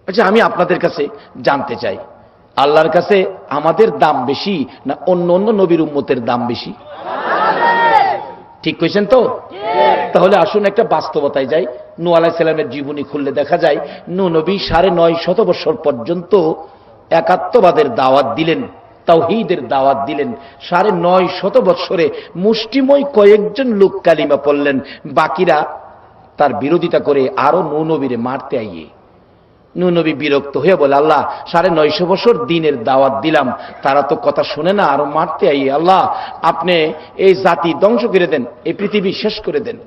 আচ্ছা, আমি আপনাদের কাছে জানতে চাই, আল্লাহর কাছে আমাদের দাম বেশি না অন্য অন্য নবীর উম্মতের দাম বেশি? ঠিক কইছেন তো? তাহলে আসুন একটা বাস্তবতায় যাই। নূহ আলাইহিস সালামের জীবনী খুললে দেখা যায় নূহ নবী 950 বছর পর্যন্ত একাত্মবাদের দাওয়াত দিলেন, তাওহীদের দাওয়াত দিলেন। 950 বছরে মুষ্টিময় কয়েকজন লোক কালিমা পড়লেন, বাকিরা তার বিরোধিতা করে আরো নূহ নবীরে মারতে আইয়ে। নূহ নবী বিরক্ত হয়ে বলে, আল্লাহ 950 বছর দিনের দাওয়াত দিলাম, তারা তো কথা শুনে না, আরো মারতে আইয়ে। আল্লাহ আপনি এই জাতি ধ্বংস করে দেন, এই পৃথিবী শেষ করে দেন।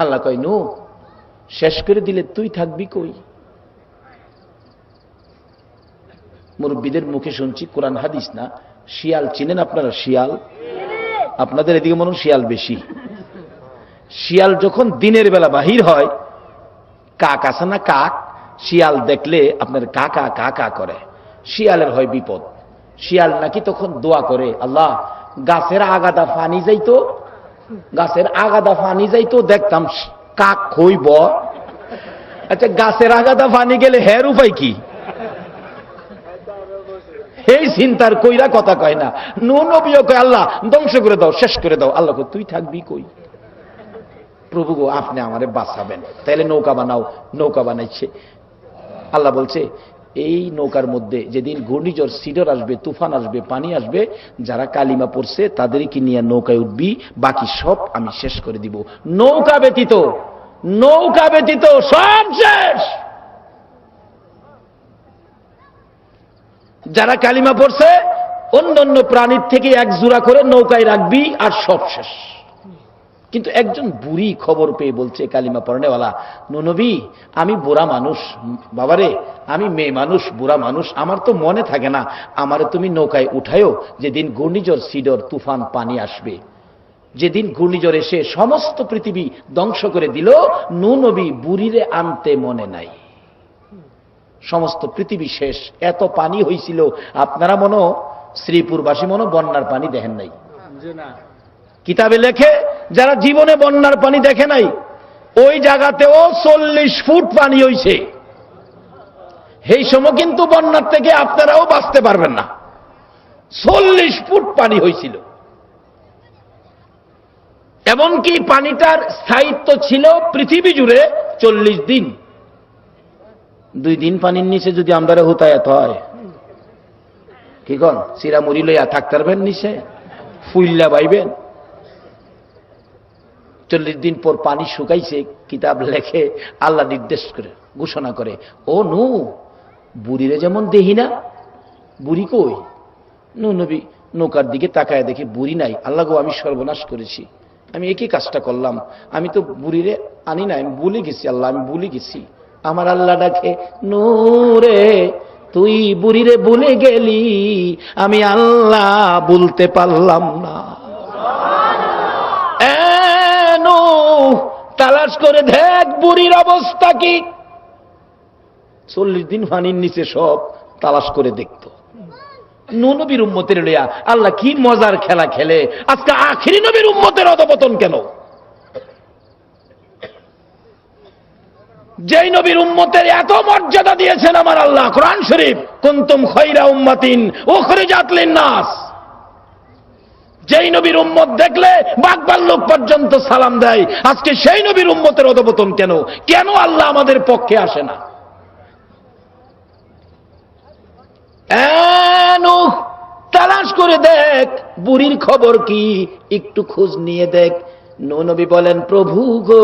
আল্লাহ কয়, নূহ শেষ করে দিলে তুই থাকবি কই? মুরব্বীদের মুখে শুনছি, কোরআন হাদিস না। শিয়াল চিনেন আপনারা? শিয়াল আপনাদের এদিকে মনে হয় শিয়াল বেশি। শিয়াল যখন দিনের বেলা বাহির হয়, কাক আছে না, কাক, শিয়াল দেখলে আপনার কাকা কাকা করে, শিয়ালের হয় বিপদ। শিয়াল নাকি তখন দোয়া করে, আল্লাহ গাছের আগাদা পানি যাইতো, গাছের আগাদা পানি যাইতো, দেখতাম কাক হইব। আচ্ছা, গাছের আগাদা পানি গেলে হের উপায় কি? এই চিন্তার কইরা কথা কয় না। নূহ নবীও কয়, আল্লাহ ধ্বংস করে দাও, শেষ করে দাও। আল্লাহ কয়, তুই থাকবি কই? প্রভু গো, আপনি আমারে বাঁচাবেন, তাইলে নৌকা বানাও। নৌকা বানাইছে। আল্লাহ বলছে, এই নৌকার মধ্যে যেদিন ঘূর্ণিঝড় সিডর আসবে, তুফান আসবে, পানি আসবে, যারা কালিমা পড়ছে তাদেরকে নিয়ে নৌকায় উঠবি, বাকি সব আমি শেষ করে দিব। নৌকা ব্যতীত, নৌকা ব্যতীত সব শেষ। যারা কালিমা পড়ছে অন্য অন্য প্রাণীর থেকে এক জোড়া করে নৌকায় রাখবি, আর সব শেষ। কিন্তু একজন বুড়ি খবর পেয়ে বলছে, কালিমা পড়নেওয়ালা, নূহ নবী আমি বুড়া মানুষ, বাবারে আমি মেয়ে মানুষ, বুড়া মানুষ, আমার তো মনে থাকে না, আমারে তুমি নৌকায় উঠায়ও যেদিন ঘূর্ণিঝড় সিডর তুফান পানি আসবে। যেদিন ঘূর্ণিঝড় এসে সমস্ত পৃথিবী ধ্বংস করে দিল, নূহ নবী বুড়িরে আনতে মনে নাই। সমস্ত পৃথিবী শেষ, এত পানি হয়েছিল। আপনারা মনে শ্রীপুরবাসী মনে বন্যার পানি দেখেন নাই। কিতাবে লেখে, যারা জীবনে বন্যার পানি দেখে নাই, ওই জায়গাতেও 40 ফুট পানি হইছে। এই সময় কিন্তু বন্যার থেকে আপনারাও বাঁচতে পারবেন না। 40 ফুট পানি হয়েছিল। এমনকি পানিটার স্থায়িত্ব ছিল পৃথিবী জুড়ে 40 দিন। 2 দিন পানির নিচে যদি আমরা হুতায়াত হয়, কি কন চিরামুড়ি লইয়া থাকতে পারবেন নিচে, ফুইল্লা বাইবেন। 40 দিন পর পানি শুকাইছে। কিতাব লেখে, আল্লাহ নির্দেশ করে ঘোষণা করে, ও নূহ বুড়িরে যেমন দেহি না, বুড়ি কই? নূহ নবী নৌকার দিকে তাকায় দেখে বুড়ি নাই। আল্লাহ গো, আমি সর্বনাশ করেছি, আমি একই কাজটা করলাম, আমি তো বুড়িরে আনি না, আমি ভুলে গেছি। আল্লাহ আমি ভুলে গেছি। আমার আল্লাহ ডাকে, নূরে তুই বুড়িরে ভুলে গেলি, আমি আল্লাহ বলতে পারলাম না। তালাশ করে দেখ বুড়ির অবস্থা কি। 40 দিন পানির নিচে সব তালাশ করে দেখত। নূহ নবীর উম্মতের লইয়া আল্লাহ কি মজার খেলা খেলে। আজকে আখিরি নবীর উম্মতের অধপতন কেন? যেই নবীর উম্মতের এত মর্যাদা দিয়েছেন আমার আল্লাহ কোরআন শরীফ, কুনতুম খায়রা উম্মাতিন উখরিজাত লিন-নাস। যেই নবীর উম্মত দেখলে বাকবাল্লুক পর্যন্ত সালাম দেয়, আজকে সেই নবীর উম্মতের অধপতন কেন? কেন আল্লাহ আমাদের পক্ষে আসে না? নূহ তালাশ করে দেখ বুড়ির খবর কি, একটু খোঁজ নিয়ে দেখ। নূহ নবী বলেন, প্রভু গো,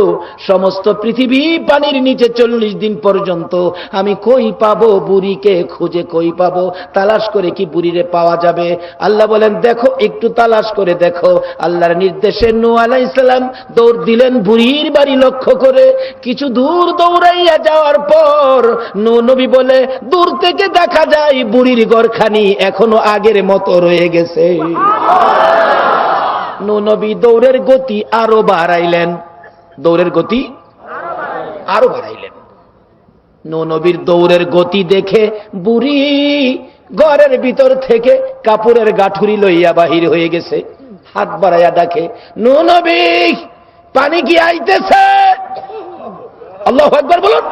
সমস্ত পৃথিবী পানির নিচে 40 দিন পর্যন্ত আমি কই পাবো বুড়িকে? খুঁজে কই পাবো? তালাশ করে কি বুড়িরে পাওয়া যাবে? আল্লাহ বলেন, দেখো একটু তালাশ করে দেখো। আল্লাহর নির্দেশে নূহ আলাইহিস সালাম দৌড় দিলেন বুড়ির বাড়ি লক্ষ্য করে। কিছু দূর দৌড়াইয়া যাওয়ার পর নূহ নবী বলে, দূর থেকে দেখা যায় বুড়ির ঘরখানি এখনো আগের মতো রয়ে গেছে। নূহ নবী দৌড়ের গতি আরো বাড়াইলেন, দৌড়ের গতি আরো বাড়াইলেন। নূহ নবীর দৌড়ের গতি দেখে বুড়ি ঘরের ভিতর থেকে কাপড়ের গাঠুরি লইয়া বাহির হয়ে গেছে। হাত বাড়াইয়া ডাকে, নূহ নবী পানি কি আইতেছে? আল্লাহু আকবার বলুন।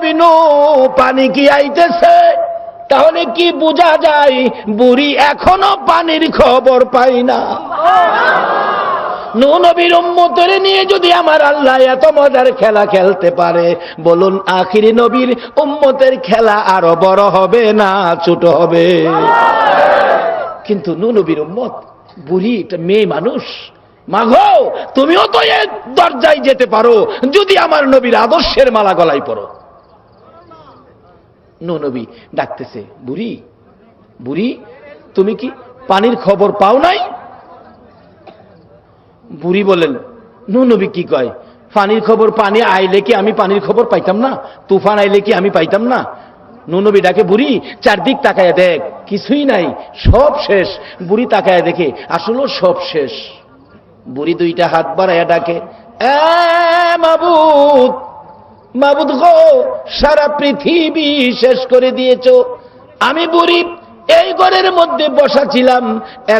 নবী নো পানি কি আইতেছে? তাহলে কি বোঝা যায় বুড়ি এখনো পানির খবর পাই না? নূহ নবীর উম্মতের নিয়ে যদি আমার আল্লাহ এত মজার খেলা খেলতে পারে, বলুন আখিরি নবীর উম্মতের খেলা আরো বড় হবে না ছোট হবে? কিন্তু নূহ নবীর উম্মত বুড়ি, একটা মেয়ে মানুষ। মাগো, তুমিও তো এই দরজায় যেতে পারো যদি আমার নবীর আদর্শের মালা গলায় পরো। নূহ নবী ডাকতেছে, বুড়ি বুড়ি, তুমি কি পানির খবর পাও নাই? বুড়ি বলেন, নূহ নবী কি কয়? পানির খবর, পানি আইলে কি আমি পানির খবর পাইতাম না? তুফান আইলে কি আমি পাইতাম না? নূহ নবী ডাকে, বুড়ি চারদিক তাকায় দেখ, কিছুই নাই, সব শেষ। বুড়ি তাকায় দেখে আসলে সব শেষ। বুড়ি দুইটা হাত বাড়াইয়া ডাকে, মাবুদ, মাবুদ গো, সারা পৃথিবী শেষ করে দিয়েছো। আমি বুড়ি এই ঘরের মধ্যে বসা ছিলাম,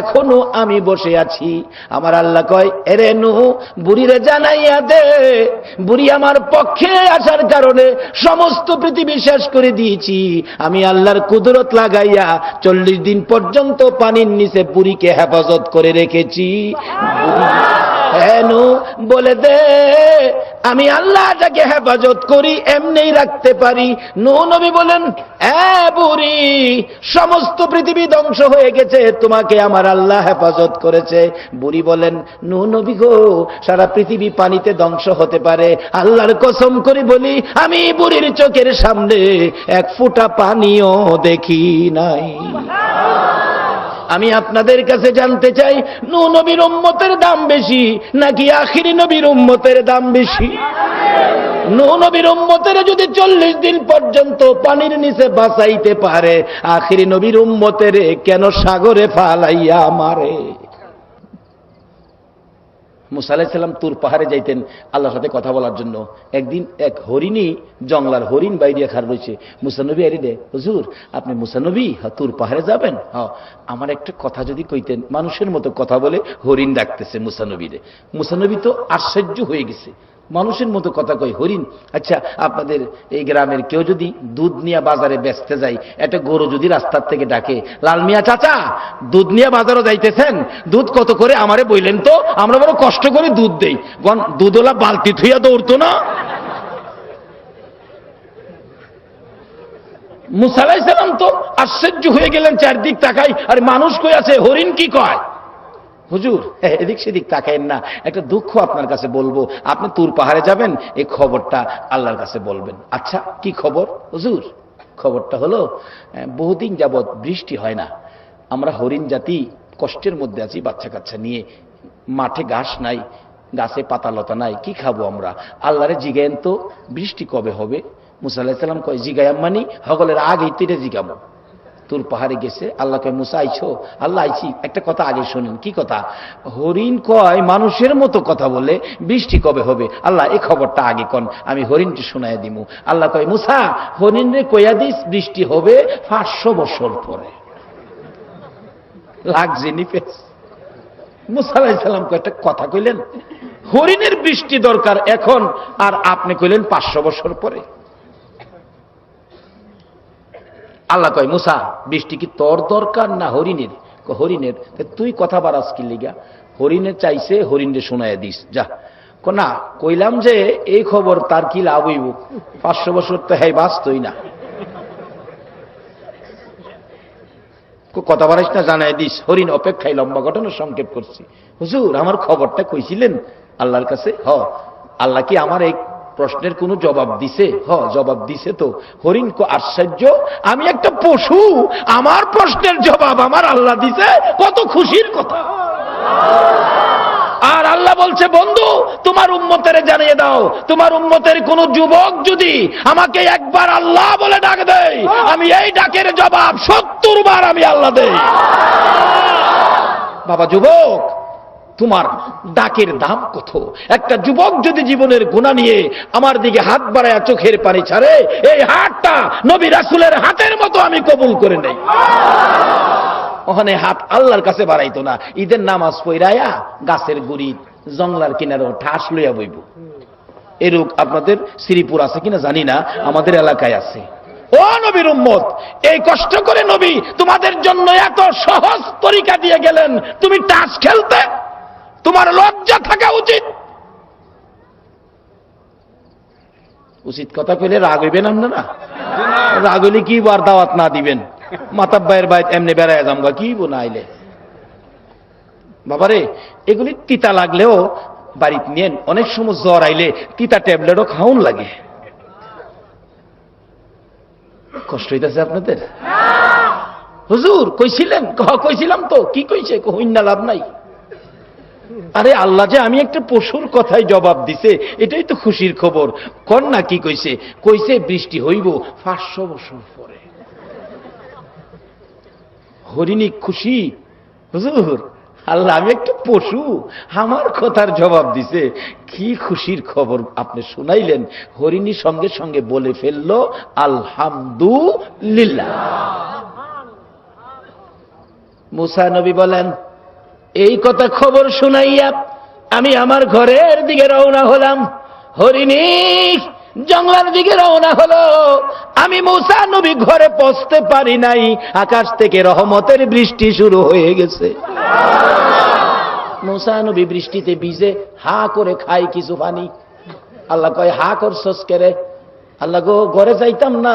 এখনো আমি বসে আছি। আমার আল্লাহ কয়, এরে নূহ, বুড়িরে জানাইয়া দে, বুড়ি আমার পক্ষে আসার কারণে সমস্ত পৃথিবী শেষ করে দিয়েছি। আমি আল্লাহর কুদরত লাগাইয়া 40 দিন পর্যন্ত পানির নিচে বুড়িকে হেফাজত করে রেখেছি। বলে দে, আমি আল্লাহ যাকে হেফাজত করি এমনিই রাখতে পারি। নূহ নবী বলেন, বুড়ি, সমস্ত পৃথিবী ধ্বংস হয়ে গেছে, তোমাকে আমার আল্লাহ হেফাজত করেছে। বুড়ি বলেন, নূহ নবী গো, সারা পৃথিবী পানিতে ধ্বংস হতে পারে, আল্লাহর কসম করে বলি, আমি বুড়ির চোখের সামনে এক ফোঁটা পানিও দেখি নাই। আমি আপনাদের কাছে জানতে চাই, নূহ নবীর উম্মতের দাম বেশি নাকি আখিরি নবীর উম্মতের দাম বেশি? নূহ নবীর উম্মতের যদি 40 দিন পর্যন্ত পানির নিচে বাঁচাইতে পারে, আখিরি নবীর উম্মতের কেন সাগরে ফালাইয়া মারে? মুসা আলাইহিস সালাম তুর পাহাড়ে যাইতেন আল্লাহর সাথে কথা বলার জন্য। একদিন এক হরিণী, জঙ্গলার হরিণ বাইরে খার রয়েছে। মুসা নবী আরি দে, হুজুর আপনি মুসা নবী, তুর পাহাড়ে যাবেন? আমার একটা কথা যদি কইতেন। মানুষের মতো কথা বলে হরিণ ডাকতেছে মুসা নবীরে। মুসা নবী তো আশ্চর্য হয়ে গেছে, মানুষের মতো কথা কই হরিণ। আচ্ছা, আপনাদের এই গ্রামের কেউ যদি দুধ নিয়ে বাজারে বেচতে যায়, একটা গরু যদি রাস্তার থেকে ডাকে, লাল মিয়া চাচা দুধ নিয়ে বাজারও যাইতেছেন, দুধ কত করে আমারে বইলেন তো, আমরা বড় কষ্ট করে দুধ দেই। দুধওয়ালা বালতি থুইয়া দৌড়তো না? মুসা আলাইহিস সালাম তো আশ্চর্য হয়ে গেলেন, চারদিক তাকাই, আর মানুষ কই আছে, হরিণ কি কয়? হুজুর এদিক সেদিক তাকায়েন না, একটা দুঃখ আপনার কাছে বলবো। আপনি তুর পাহাড়ে যাবেন, এই খবরটা আল্লাহর কাছে বলবেন। আচ্ছা, কি খবর হুজুর? খবরটা হলো, বহুদিন যাবৎ বৃষ্টি হয় না, আমরা হরিণ জাতি কষ্টের মধ্যে আছি, বাচ্চা কাচ্চা নিয়ে, মাঠে ঘাস নাই, গাছে পাতা লতা নাই, কি খাবো আমরা? আল্লাহরে জিগায়েন তো, বৃষ্টি কবে হবে? মুসা আলাইহিস সালাম কয়, জিগায়াম মানি হগলের আগেই তীরে জিগাবো। তুর পাহাড়ে গেছে, আল্লাহ কয়, মুসা আইছো? আল্লাহ আইছি। একটা কথা আগে শুনেন। কি কথা? হরিণ কয় মানুষের মতো কথা বলে, বৃষ্টি কবে হবে? আল্লাহ এই খবরটা আগে কন, আমি হরিণটি শোনায় দিমু। আল্লাহ কয়, মুসা হরিণ রে কইয়া দিস বৃষ্টি হবে 500 বছর পরে। লাগছে নিফেস। মুসা আলাইহিস সালাম কয়, একটা কথা কইলেন, হরিণের বৃষ্টি দরকার এখন, আর আপনি কইলেন 500 বছর পরে। আল্লাহ কয়, মুসা বৃষ্টি কি তোর দরকার না হরিণের? হরিণের। তুই কথা বাড়াস কি লিগা? হরিণের চাইছে, হরিণে শোনায় দিস যা। না, কইলাম যে এই খবর তার কি লাভ হইব, 500 বছর তো হ্যাঁ বাঁচতই না। কথা বাড়াইস না, জানায় দিস। হরিণ অপেক্ষায়, লম্বা ঘটনা সংক্ষেপ করছি। হুজুর আমার খবরটা কইছিলেন আল্লাহর কাছে? আল্লাহ কি আমার এই প্রশ্নের কোনো জবাব দিছে? জবাব দিছে তো। হরিণ আশ্চর্য, আমি একটা পশু, আমার প্রশ্নের জবাব আমার আল্লাহ দিছে, কত খুশির কথা। আর আল্লাহ বলছে, বন্ধু তোমার উম্মতের জানিয়ে দাও, তোমার উম্মতের কোন যুবক যদি আমাকে একবার আল্লাহ বলে ডাক দেয়, আমি এই ডাকের জবাব 70 বার আমি আল্লাহ দেই। বাবা যুবক, তোমার ডাকের দাম কত? একটা যুবক যদি জীবনের গুনাহ নিয়ে আমার দিকে হাত বাড়ায় চোখের পানি ছাড়ে, এই হাতটা নবী রাসূলের হাতের মতো আমি কবুল করে নেই। ওখানে হাত আল্লাহর কাছে বাড়াইতো না, ঈদের নামাজ পড়াইয়া গাছের গুড়ি জংলার কিনারে ঠাস লইয়া বইব। এই রোগ আপনাদের শ্রীপুর আছে কিনা জানি না, আমাদের এলাকায় আছে। ও নবীর উম্মত, এই কষ্ট করে নবী তোমাদের জন্য এত সহজ তরিকা দিয়ে গেলেন, তুমি টাচ খেলতে, তোমার লজ্জা থাকা উচিত। উচিত কথা কইলে রাগ হইবেন আপনারা? রাগ হইলে কি বার দাওয়াত না দিবেন? মাতাব্বাইয়ের বাইত এমনি বেড়ায় যামগা কি বোনাইলে বাবারে। এগুলি তিতা লাগলেও বাড়িতে নিয়েন। অনেক সময় জ্বর আইলে তিতা ট্যাবলেটও খাওন লাগে। কষ্ট হইতেছে আপনাদের? হুজুর কইছিলেন? কইছিলাম তো। কি কইছে? কইনা লাভ নাই। আরে আল্লাহ যে আমি একটা পশুর কথাই জবাব দিছে, এটাই তো খুশির খবর। কোন না কি কইছে? কইছে বৃষ্টি হইব 500 বছর পরে। হরিণী খুশি। হুজুর আল্লাহ আমি একটা পশু, আমার কথার জবাব দিছে। কি খুশির খবর আপনি শুনাইলেন। হরিণী সঙ্গে সঙ্গে বলে ফেললো আলহামদুলিল্লাহ। মুসা নবী বলেন, এই কথা খবর শুনাইয়া আমি আমার ঘরের দিকে রওনা হলাম। হরিণী জঙ্গলের দিকে রওনা হলো। আমি মুসা নবী ঘরে পৌঁছতে পারি নাই, আকাশ থেকে রহমতের বৃষ্টি শুরু হয়ে গেছে। মুসা নবী বৃষ্টিতে ভিজে হা করে খাই কিছু পানি। আল্লাহ কয়, হা করছস কেরে? আল্লাহ গো, ঘরে যাইতাম না,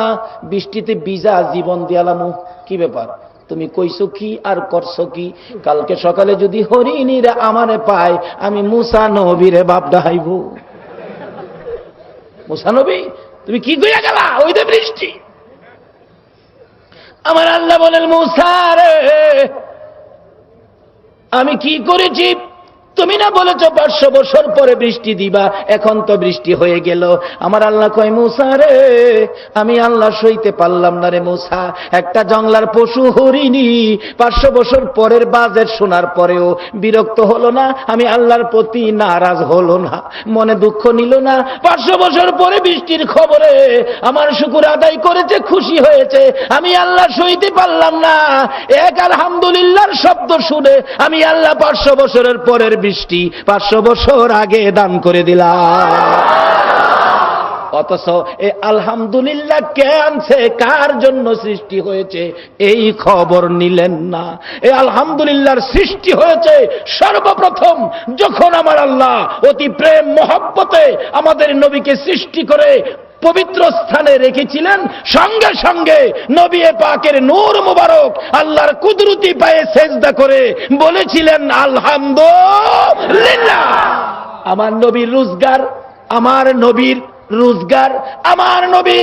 বৃষ্টিতে ভিজা জীবন দিয়ালামু। কি ব্যাপার? তুমি কইছো কি আর করছো কি? কালকে সকালে যদি হরিণীরা আমারে পায়, আমি মুসা নবীরে বাপ ডাহাইব। মুসা নবী তুমি কি কইয়া গেলা? ওই যে বৃষ্টি। আমার আল্লাহ বলেন, মুসা রে আমি কি করেছি? তুমি না বলেছ 500 বছর পরে বৃষ্টি দিবা, এখন তো বৃষ্টি হয়ে গেল। আমার আল্লাহ কয়, মুসা রে আমি আল্লাহ সইতে পারলাম না রে মুসা। একটা জঙ্গলার পশু হরিণী 500 বছর পরের বাজেট শোনার পরেও বিরক্ত হলো না, আমি আল্লাহর প্রতি নারাজ হলো না, মনে দুঃখ নিল না। 500 বছর পরে বৃষ্টির খবরে আমার শুকর আদায় করেছে, খুশি হয়েছে। আমি আল্লাহ সইতে পারলাম না। এক আলহামদুলিল্লাহর শব্দ শুনে আমি আল্লাহ 500 বছরের পরের বৃষ্টি 500 বছর আগে দান করে দিলাম। অথচ এই আলহামদুলিল্লাহ কে আনছে, কার জন্য সৃষ্টি হয়েছে, এই খবর নিলেন না। এই আলহামদুলিল্লাহর সৃষ্টি হয়েছে সর্বপ্রথম যখন আমার আল্লাহ অতি প্রেম মহব্বতে আমাদের নবীকে সৃষ্টি করে পবিত্র স্থানে রেখেছিলেন। সঙ্গে সঙ্গে নবী পাকের নূর মুবারক আল্লাহর কুদরতি পায়ে সেজদা করে বলেছিলেন আলহামদুলিল্লাহ। আমার নবীর রোজগার, আমার নবীর রোজগার, আমার নবী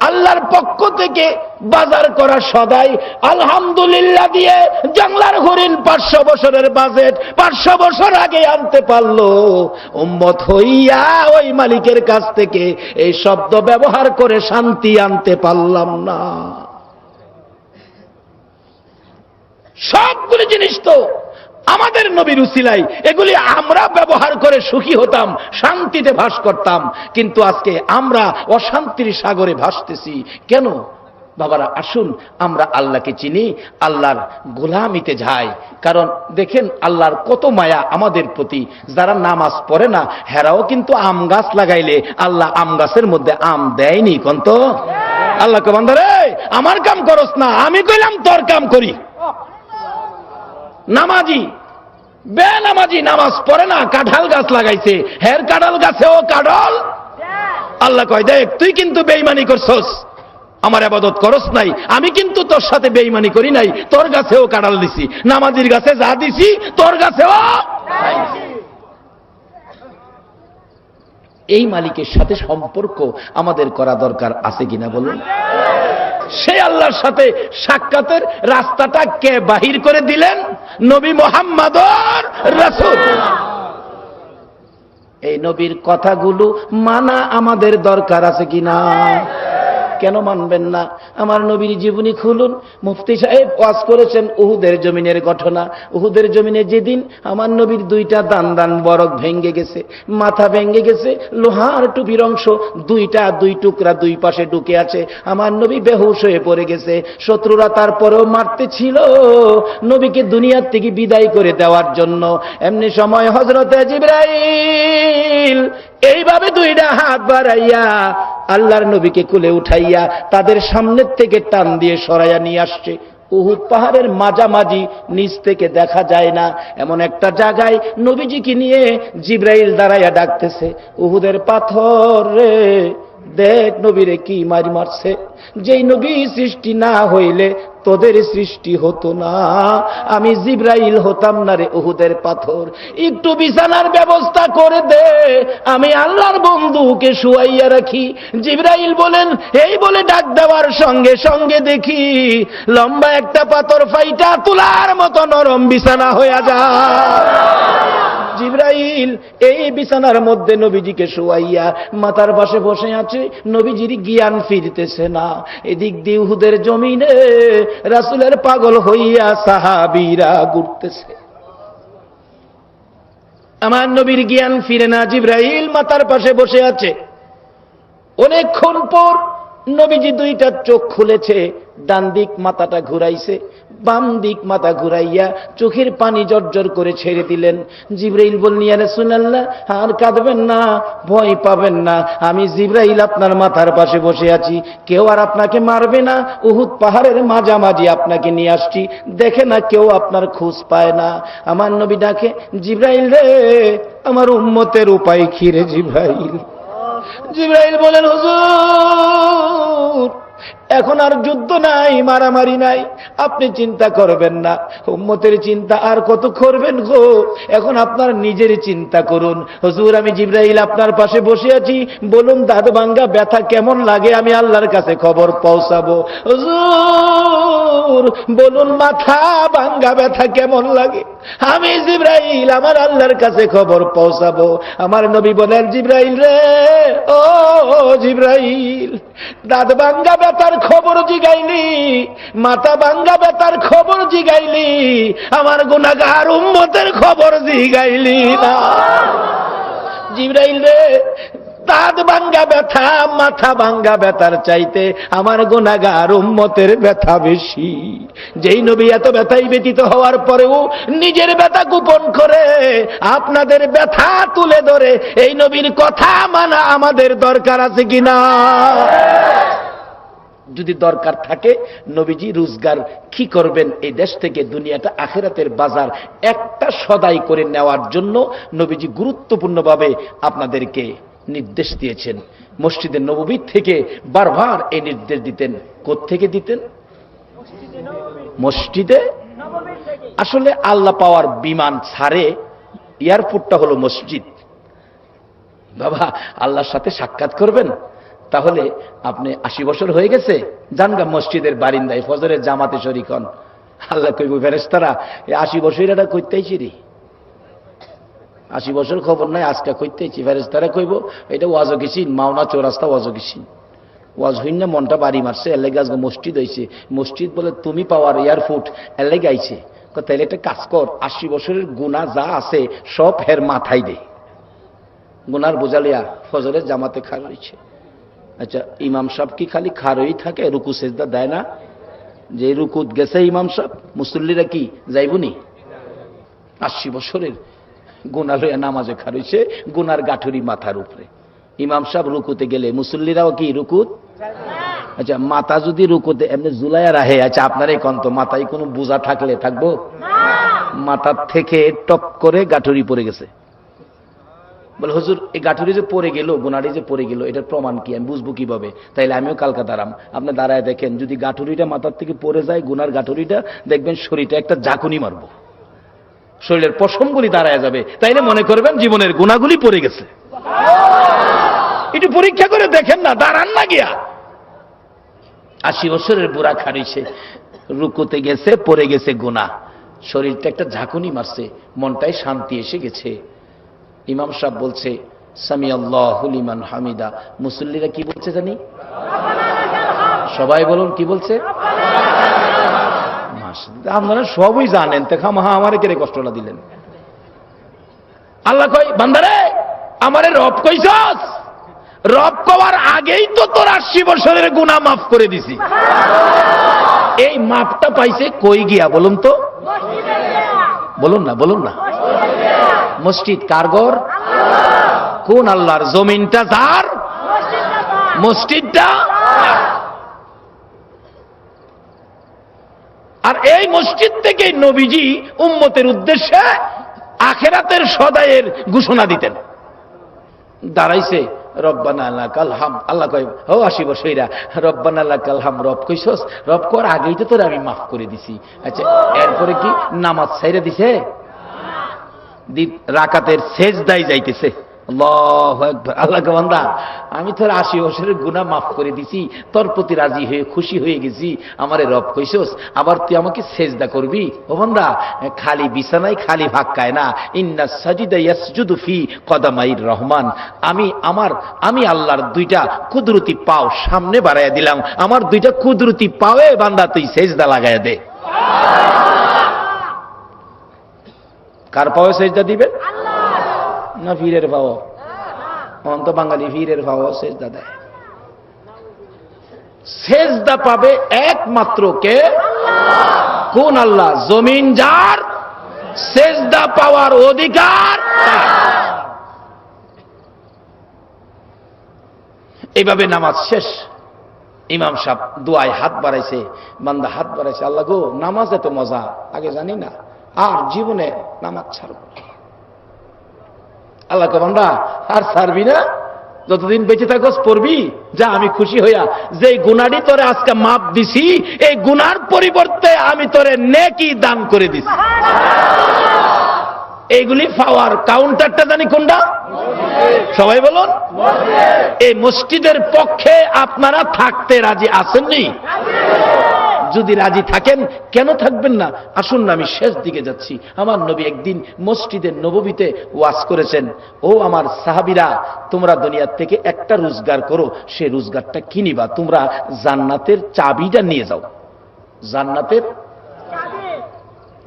আল্লাহর পক্ষ থেকে বাজার করা সদাই আলহামদুলিল্লাহ দিয়ে জঙ্গলার হরিণ 500 বছরের বাজেট 500 বছর আগে আনতে পারলো। উম্মত হইয়া ওই মালিকের কাছ থেকে এই শব্দ ব্যবহার করে শান্তি আনতে পারলাম না। সবগুলি জিনিস তো আমাদের নবীর উসিলাই, এগুলি আমরা ব্যবহার করে সুখী হতাম, শান্তিতে ভাস করতাম। কিন্তু আজকে আমরা অশান্তির সাগরে ভাসতেছি কেন? বাবারা আসুন আমরা আল্লাহকে চিনি, আল্লাহর গোলামিতে যাই। কারণ দেখেন আল্লাহর কত মায়া আমাদের প্রতি। যারা নামাজ পড়ে না হেরাও কিন্তু আম গাছ লাগাইলে আল্লাহ আম গাছের মধ্যে আম দেয়নি। কোন তো আল্লাহকে বান্দা রে আমার কাম করস না, আমি কইলাম তোর কাম করি। নামাজি বেনামাজি নামাজ পড়ে না, কাঁঠাল গাছ লাগাইছে, হের কাঁঠাল গাছেও কাঁঠাল। আল্লাহ কয়, দেখ তুই কিন্তু বেঈমানি করছস, আমার ইবাদত করস নাই, আমি কিন্তু তোর সাথে বেঈমানি করি নাই, তোর গাছেও কাঁঠাল দিছি, নামাজির গাছে যা দিছি তোর গাছেও। এই মালিকের সাথে সম্পর্ক আমাদের করা দরকার আছে কিনা বলুন? সে আল্লাহর সাথে সাক্ষাতের রাস্তাটা কে বাহির করে দিলেন? নবী মুহাম্মদুর রাসূল। এই নবীর কথাগুলো মানা আমাদের দরকার আছে কিনা? কেন মানবেন না? আমার নবীর জীবনী খুলুন। মুফতি সাহেব ওয়াজ করেছেন উহুদের জমিনের ঘটনা। উহুদের জমিনে যেদিন আমার নবীর দুইটা দান বরক ভেঙ্গে গেছে, মাথা ভেঙ্গে গেছে, লোহার টুপির অংশ দুই টুকরা দুই পাশে ঢুকে আছে। আমার নবী বেহুশ হয়ে পড়ে গেছে। শত্রুরা তারপরেও মারতে ছিল নবীকে দুনিয়ার থেকে বিদায় করে দেওয়ার জন্য। এমনি সময় হযরতে জিবরাইল এইভাবে দুইটা হাত বাড়াইয়া আল্লাহর নবীকে কোলে উঠাইয়া তাদের সামনের থেকে টান দিয়ে সরাইয়া নিয়ে আসছে। উহুদ পাহাড়ের মাঝামাঝি, নিচ থেকে দেখা যায় না এমন একটা জায়গায় নবীজিকে নিয়ে জিবরাইল দাঁড়াইয়া ডাকতেছে, উহুদের পাথর রে, দেখ নবীরে কি মারি মারছে। যেই নবী সৃষ্টি না হইলে তোদের সৃষ্টি হতো না, আমি জিবরাইল হতাম না রে উহুদের পাথর। একটু বিছানার ব্যবস্থা করে দে, আমি আল্লাহর বন্ধুকে শুয়াইয়া রাখি। জিবরাইল বলেন, এই বলে ডাক দেওয়ার সঙ্গে সঙ্গে দেখি লম্বা একটা পাথর ফাইটা তুলার মতো নরম বিছানা হয়ে যায়। জিবরাইল এই বিছানার মধ্যে নবীজিকে শুয়াইয়া মাথার পাশে বসে আছে। নবীজির জ্ঞান ফিরতেছে না। এদিক দিয়ে উহুদের জমিনে রাসূলের পাগল হইয়া সাহাবীরা ঘুরতেছে। আমার নবীর জ্ঞান ফিরে না, জিবরাইল মাথার পাশে বসে আছে। অনেকক্ষণ পর নবীজি দুইটা চোখ খুলেছে, ডান দিক মাথাটা ঘুরাইছে, বাম দিক মাথা ঘুরাইয়া চোখের পানি জর্জর করে ছেড়ে দিলেন। জিবরাইল বললেন, ইয়া রাসূলুল্লাহ, আর কাঁদবেন না, ভয় পাবেন না, আমি জিবরাইল আপনার মাথার পাশে বসে আছি, কেউ আর আপনাকে মারবে না। উহুদ পাহাড়ের মাঝামাঝি আপনাকে নিয়ে আসছি, দেখে না কেউ আপনার খোঁজ পায় না। আমার নবী ডাকে, জিবরাইল রে, আমার উম্মতের উপায় কি রে জিবরাইল? জিবরাইল বলেন, হুজুর এখন আর যুদ্ধ নাই, মারামারি নাই, আপনি চিন্তা করবেন না। উম্মতের চিন্তা আর কত করবেন গো, এখন আপনার নিজের চিন্তা করুন। হুজুর আমি জিবরাইল আপনার পাশে বসে আছি, বলুন দাঁত ভাঙ্গা ব্যথা কেমন লাগে, আমি আল্লাহর কাছে খবর পৌঁছাবো। হুজুর বলুন মাথা ভাঙ্গা ব্যথা কেমন লাগে, আমি জিবরাইল আমার আল্লাহর কাছে খবর পৌঁছাবো। আমার নবী বলেন, জিবরাইল রে, ও জিবরাইল, দাঁত ভাঙ্গা ব্যথার খবর জিগাইলি, মাথা ভাঙ্গা ব্যথার খবর জিগাইলি, আমার গুনাহগার উম্মতের খবর জিগাইলি না। জিবরাইল রে, দাঁত ভাঙ্গা ব্যথা মাথা ভাঙ্গা ব্যথার চাইতে আমার গুনাহগার উম্মতের ব্যথা বেশি। যেই নবী এত ব্যথায় ব্যতীত হওয়ার পরেও নিজের ব্যথা গোপন করে আপনাদের ব্যথা তুলে ধরে, এই নবীর কথা মানা আমাদের দরকার আছে কিনা? যদি দরকার থাকে, নবীজি রোজগার কি করবেন এই দেশ থেকে দুনিয়াটা আখিরাতের বাজার একটা সদাই করে নেওয়ার জন্য নবীজি গুরুত্বপূর্ণভাবে আপনাদেরকে নির্দেশ দিয়েছেন। মসজিদে নববী থেকে বারবার এই নির্দেশ দিতেন। কোত্থেকে দিতেন? মসজিদে। আসলে আল্লাহ পাওয়ার বিমান ছাড়ে, এয়ারপোর্টটা হলো মসজিদ। বাবা আল্লাহর সাথে সাক্ষাৎ করবেন, তাহলে আপনি 80 বছর হয়ে গেছে, জানগা মসজিদের বারিন্দায় ফজরের জামাতে শরীক হন। আল্লাহ কইব, ফেরেশতারা 80 বছর এটা কইতেইছি রে, 80 বছর খবর নাই, আজকে কইতেইছি। ফেরেশতারা কইব, এটা ওয়াজ গেছিন, মাওনা চৌরাস্তা ওয়াজ গেছিন, ওয়াজ হইন না মনটা বাড়ি মারছে, এলাকা আজকে মসজিদ হয়েছে। মসজিদ বলে তুমি পাওয়ার এয়ারপোর্ট এলাকা আইছে। তাহলে একটা কাজ কর, 80 বছরের গুনাহ যা আছে সব হের মাথায় দে, গুনার বোঝালিয়া ফজরের জামাতে খার হয়েছে। আচ্ছা, ইমাম সাহেব কি খালি খারই থাকে, রুকু সেজদা দেয় না? যে রুকুত গেছে ইমাম সাহেব, মুসল্লিরা কি যাইবনি? 80 বছরের গুনাহ লইয়া নামাজে খার হইছে, গুনার গাঠুরি মাথার উপরে। ইমাম সাহেব রুকুতে গেলে মুসল্লিরাও কি রুকুত? আচ্ছা, মাথা যদি রুকুতে এমনি জুলাইয়া রাহে, আচ্ছা আপনার এই কন্ত মাথায় কোনো বোঝা থাকলে থাকবো? মাথার থেকে টপ করে গাঠুরি পড়ে গেছে। বলে হুজুর এই গাঠুরি যে পড়ে গেল, গুনারি যে পড়ে গেল, এটার প্রমাণ কি, আমি বুঝবো কিভাবে? তাইলে আমিও কালকা দাঁড়াম, আপনি দাঁড়ায় দেখেন, যদি গাঠুরিটা মাথার থেকে পড়ে যায়, গুনার গাঠুরিটা, দেখবেন শরীরটা একটা ঝাঁকুনি মারবো, শরীরের পশমগুলি দাঁড়ায় যাবে, তাইলে মনে করবেন জীবনের গুনাহগুলি পড়ে গেছে। একটু পরীক্ষা করে দেখেন না, দাঁড়ান না গিয়া। 80 বছরের বুড়া খারিছে, রুকুতে গেছে, পড়ে গেছে গুনাহ, শরীরটা একটা ঝাঁকুনি মারছে, মনটায় শান্তি এসে গেছে। ইমাম সাহেব বলছে সামি আল্লাহু লিমান হামিদা, মুসল্লিরা কি বলছে জানি? সবাই বলুন কি বলছে? আপনারা সবই জানেন, তো খামাহা আমারে কেড়ে কষ্টটা দিলেন। আল্লাহ কই, বান্দারে আমারে রব কইছস, রব কওয়ার আগেই তো তোর 80 বছরের গুনাহ মাফ করে দিছি। এই মাপটা পাইছে কই গিয়া বলুন তো? বলুন না, বলুন না। মসজিদ কার ঘর? কোন আল্লাহর? জমিনটা যার, মসজিদটা। আর এই মসজিদ থেকে নবীজি উম্মতের উদ্দেশ্যে আখিরাতের সদায়ের ঘোষণা দিতেন। দাঁড়াইছে, রব্বানা লাকাল হাম। আল্লাহ কয়, ও 80 বছরেরা, রব্বানা লাকাল হাম, রব কইছস, রব কর আগেই তো তোর আমি মাফ করে দিছি। আচ্ছা, এরপরে কি নামাজ ছাইরা দিছে? রাকাতের সেজদায় যাইতেছে। আল্লাহু আকবার। আল্লাহ কয়, বান্দা আমি তোর 80 বছরের গুনাহ মাফ করে দিছি, তোর প্রতি রাজি হয়ে খুশি হয়ে গেছি, আমারে রব কইছস, আবার তুই আমাকে সেজদা করবি? ও বান্দা, খালি বিছানায় খালি ভাক্কায় না, ইন্না সাজিদা ইয়াসজুদু ফি কদামাইর রহমান। আমি আল্লাহর দুইটা কুদরতি পাও সামনে বাড়াইয়া দিলাম, আমার দুইটা কুদরতি পাওয়ে বান্দা তুই সেজদা লাগাইয়া দে। কার পাওয়ে সেজদা দিবে? না ফিরের ভাও? অন্ত বাঙালি ফিরের ভাও সেজদা দেয়। সেজদা পাবে একমাত্র কে? কোন আল্লাহ? জমিন যার, সেজদা পাওয়ার অধিকার। এইভাবে নামাজ শেষ। ইমাম সাহেব দোয়ায় হাত বাড়াইছে, বান্দা হাত বাড়াইছে, আল্লাহ গো নামাজ এত মজা, আগে জানি না, আর জীবনে নামাজ ছাড়ব। আল্লাহ কে, বান্দা আর ছাড়বি না, যতদিন বেঁচে থাকস পড়বি, যা আমি খুশি হইয়া যে গুনাহটি তোরে আজকে মাপ দিছি, এই গুনার পরিবর্তে আমি তোরে নেকি দান করে দিছি। এইগুলি পাওয়ার কাউন্টারটা জানি কোনটা? সবাই বলুন। এই মসজিদের পক্ষে আপনারা থাকতে রাজি আছেননি? যদি রাজি থাকেন, কেন থাকবেন না? আসুন না, আমি শেষ দিকে যাচ্ছি। আমার নবী একদিন মসজিদের নববীতে ওয়াজ করেছেন, ও আমার সাহাবীরা, তোমরা দুনিয়ার থেকে একটা রোজগার করো, সে রোজগারটা কি নিবা? তোমরা জান্নাতের চাবিটা নিয়ে যাও। জান্নাতের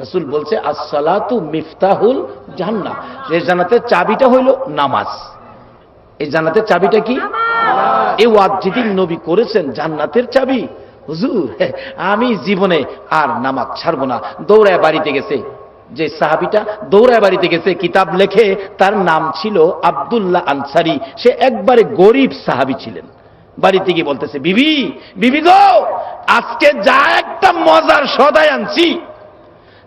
রাসূল বলছে, আসসালাতু মিফতাহুল জান্নাহ। এই জান্নাতের চাবিটা হইল নামাজ। এই জান্নাতের চাবিটা কি? এই ওয়াজ যেদিন নবী করেছেন, জান্নাতের চাবি, হুজুর আমি জীবনে আর নামাজ ছাড়বো না। দৌড়ায় বাড়িতে গেছে, যে সাহাবীটা দৌড়ায় বাড়িতে গেছে, কিতাব লেখে তার নাম ছিল আব্দুল্লাহ আনসারী। সে একবারে গরিব সাহাবী ছিলেন। বাড়িতে গিয়ে বলতেছে, বিবি, বিবি গো, আজকে যা একটা মজার সদাই আনছি,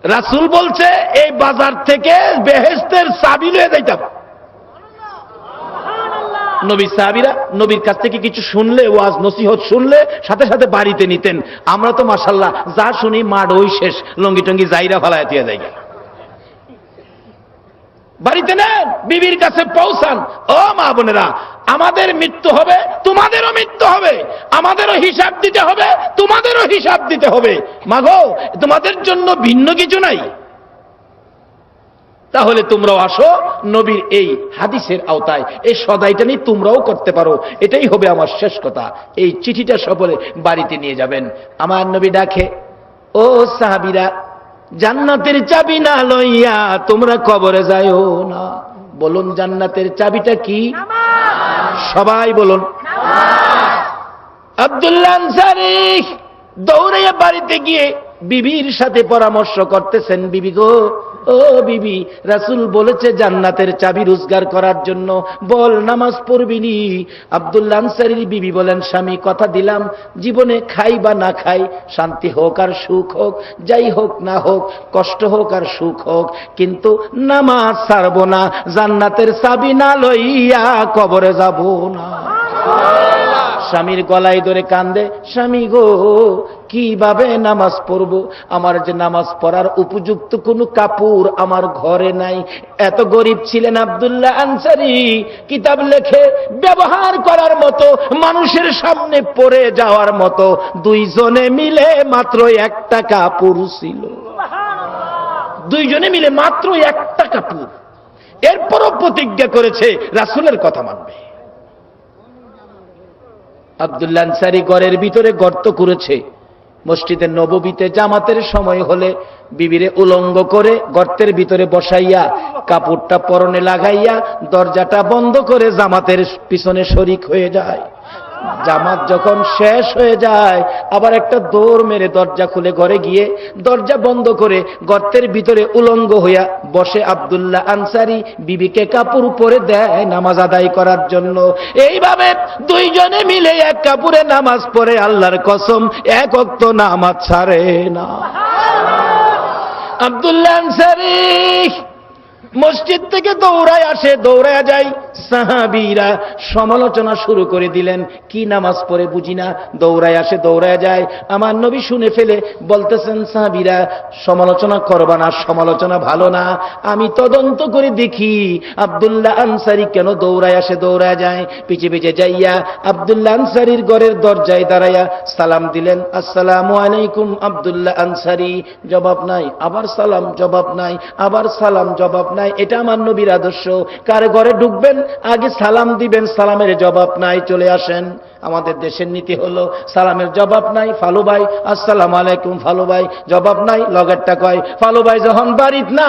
রাসূল বলছে এই বাজার থেকে বেহেশতের চাবি লয়ে যাইতাম। নবী সাহাবীরা নবীর কাছ থেকে কিছু শুনলে, ওয়াজ নসিহত শুনলে সাথে সাথে বাড়িতে নিতেন। আমরা তো মাশাআল্লাহ যা শুনি মাড ওই শেষ, লঙ্গি টঙ্গি যাইরা ফালায় দিয়ে যাই, বাড়িতে নেন, বিবির কাছে পৌঁছান। ও মা বোনেরা, আমাদের মৃত্যু হবে, তোমাদেরও মৃত্যু হবে, আমাদেরও হিসাব দিতে হবে, তোমাদেরও হিসাব দিতে হবে। মাগো, তোমাদের জন্য ভিন্ন কিছু নাই। তাহলে তোমরাও আসো নবীর এই হাদিসের আওতায়, এই সদাইটা নিয়ে তোমরাও করতে পারো। এটাই হবে আমার শেষ কথা। এই চিঠিটা সকলে বাড়িতে নিয়ে যাবেন। আমার নবী ডাকে, ও সাহাবীরা, জান্নাতের চাবি না লইয়া তোমরা কবরে যাইও না। বলুন, জান্নাতের চাবিটা কি? সবাই বলুন। আব্দুল্লাহ আনসারী দৌড়াইয়া বাড়িতে গিয়ে বিবির সাথে পরামর্শ করতেছেন, বিবি গো, ও বিবি, রাসূল বলেছে জান্নাতের চাবি রোজগার করার জন্য, বল নামাজ পড়বিনি? আব্দুল্লাহ আনসারীর বিবি বলেন, স্বামী কথা দিলাম, জীবনে খাই বা না খাই, শান্তি হোক আর সুখ হোক, যাই হোক না হোক, কষ্ট হোক আর সুখ হোক, কিন্তু নামাজ ছাড়ব না, জান্নাতের চাবি না লইয়া কবরে যাব না। স্বামীর গলায় ধরে কান্দে, স্বামী গো, কিভাবে নামাজ পড়ব? আমার যে নামাজ পড়ার উপযুক্ত কোনো কাপড় আমার ঘরে নাই। এত গরিব ছিলেন আব্দুল্লাহ আনসারী, কিতাব লেখে ব্যবহার করার মতো, মানুষের সামনে পড়ে যাওয়ার মতো দুইজনে মিলে মাত্র একটা কাপড় ছিল। দুইজনে মিলে মাত্র একটা কাপড়। এরপরও প্রতিজ্ঞা করেছে রাসূলের কথা মানবে। আব্দুল্লাহ আনসারী ঘরের ভিতরে গর্ত করেছে। মসজিদে নববীতে জামাতের সময় হলে বিবিরে উলঙ্গ করে গর্তের ভিতরে বসাইয়া কাপড়টা পরনে লাগাইয়া দরজাটা বন্ধ করে জামাতের পিছনে শরিক হয়ে যায়। জামাত যখন শেষ হয়ে যায় আবার একটা দৌড় মেরে দরজা খুলে ঘরে গিয়ে দরজা বন্ধ করে গর্তের ভিতরে উলঙ্গ হইয়া বসে আব্দুল্লাহ আনসারী বিবিকে কাপড় পরে দেয় নামাজ আদায় করার জন্য। এইভাবে দুইজনে মিলে এক কাপড়ে নামাজ পড়ে আল্লাহর কসম এক ওয়াক্ত নামাজ ছাড়ে না। আব্দুল্লাহ আনসারী মসজিদ থেকে দৌড়ায় আসে, দৌড়ায় যায়। সাহাবীরা সমালোচনা শুরু করে দিলেন, কি নামাজ পড়ে বুঝি না, দৌড়ায় আসে দৌড়ায় যায়। আমার নবী শুনে ফেলে বলতেছেন, সাহাবীরা সমালোচনা করবা না, সমালোচনা ভালো না। আমি তদন্ত করে দেখি আব্দুল্লাহ আনসারী কেন দৌড়ায় আসে দৌড়ায় যায়। পিছে পিছে যাইয়া আব্দুল্লাহ আনসারীর ঘরের দরজায় দাঁড়াইয়া সালাম দিলেন, আসসালামু আলাইকুম আব্দুল্লাহ আনসারী। জবাব নাই, আবার সালাম, জবাব নাই, আবার সালাম, জবাব নাই। এটা আমার নবীর আদর্শ। কার ঘরে ঢুকবেন আগে সালাম দিবেন, সালামের জবাব নাই চলে আসেন। আমাদের দেশের নীতি হলো সালামের জবাব নাই, ফালু ভাই আসসালামু আলাইকুম, ফালু ভাই জবাব নাই, লগেরটা কয় ফালু ভাই যখন বাড়িত না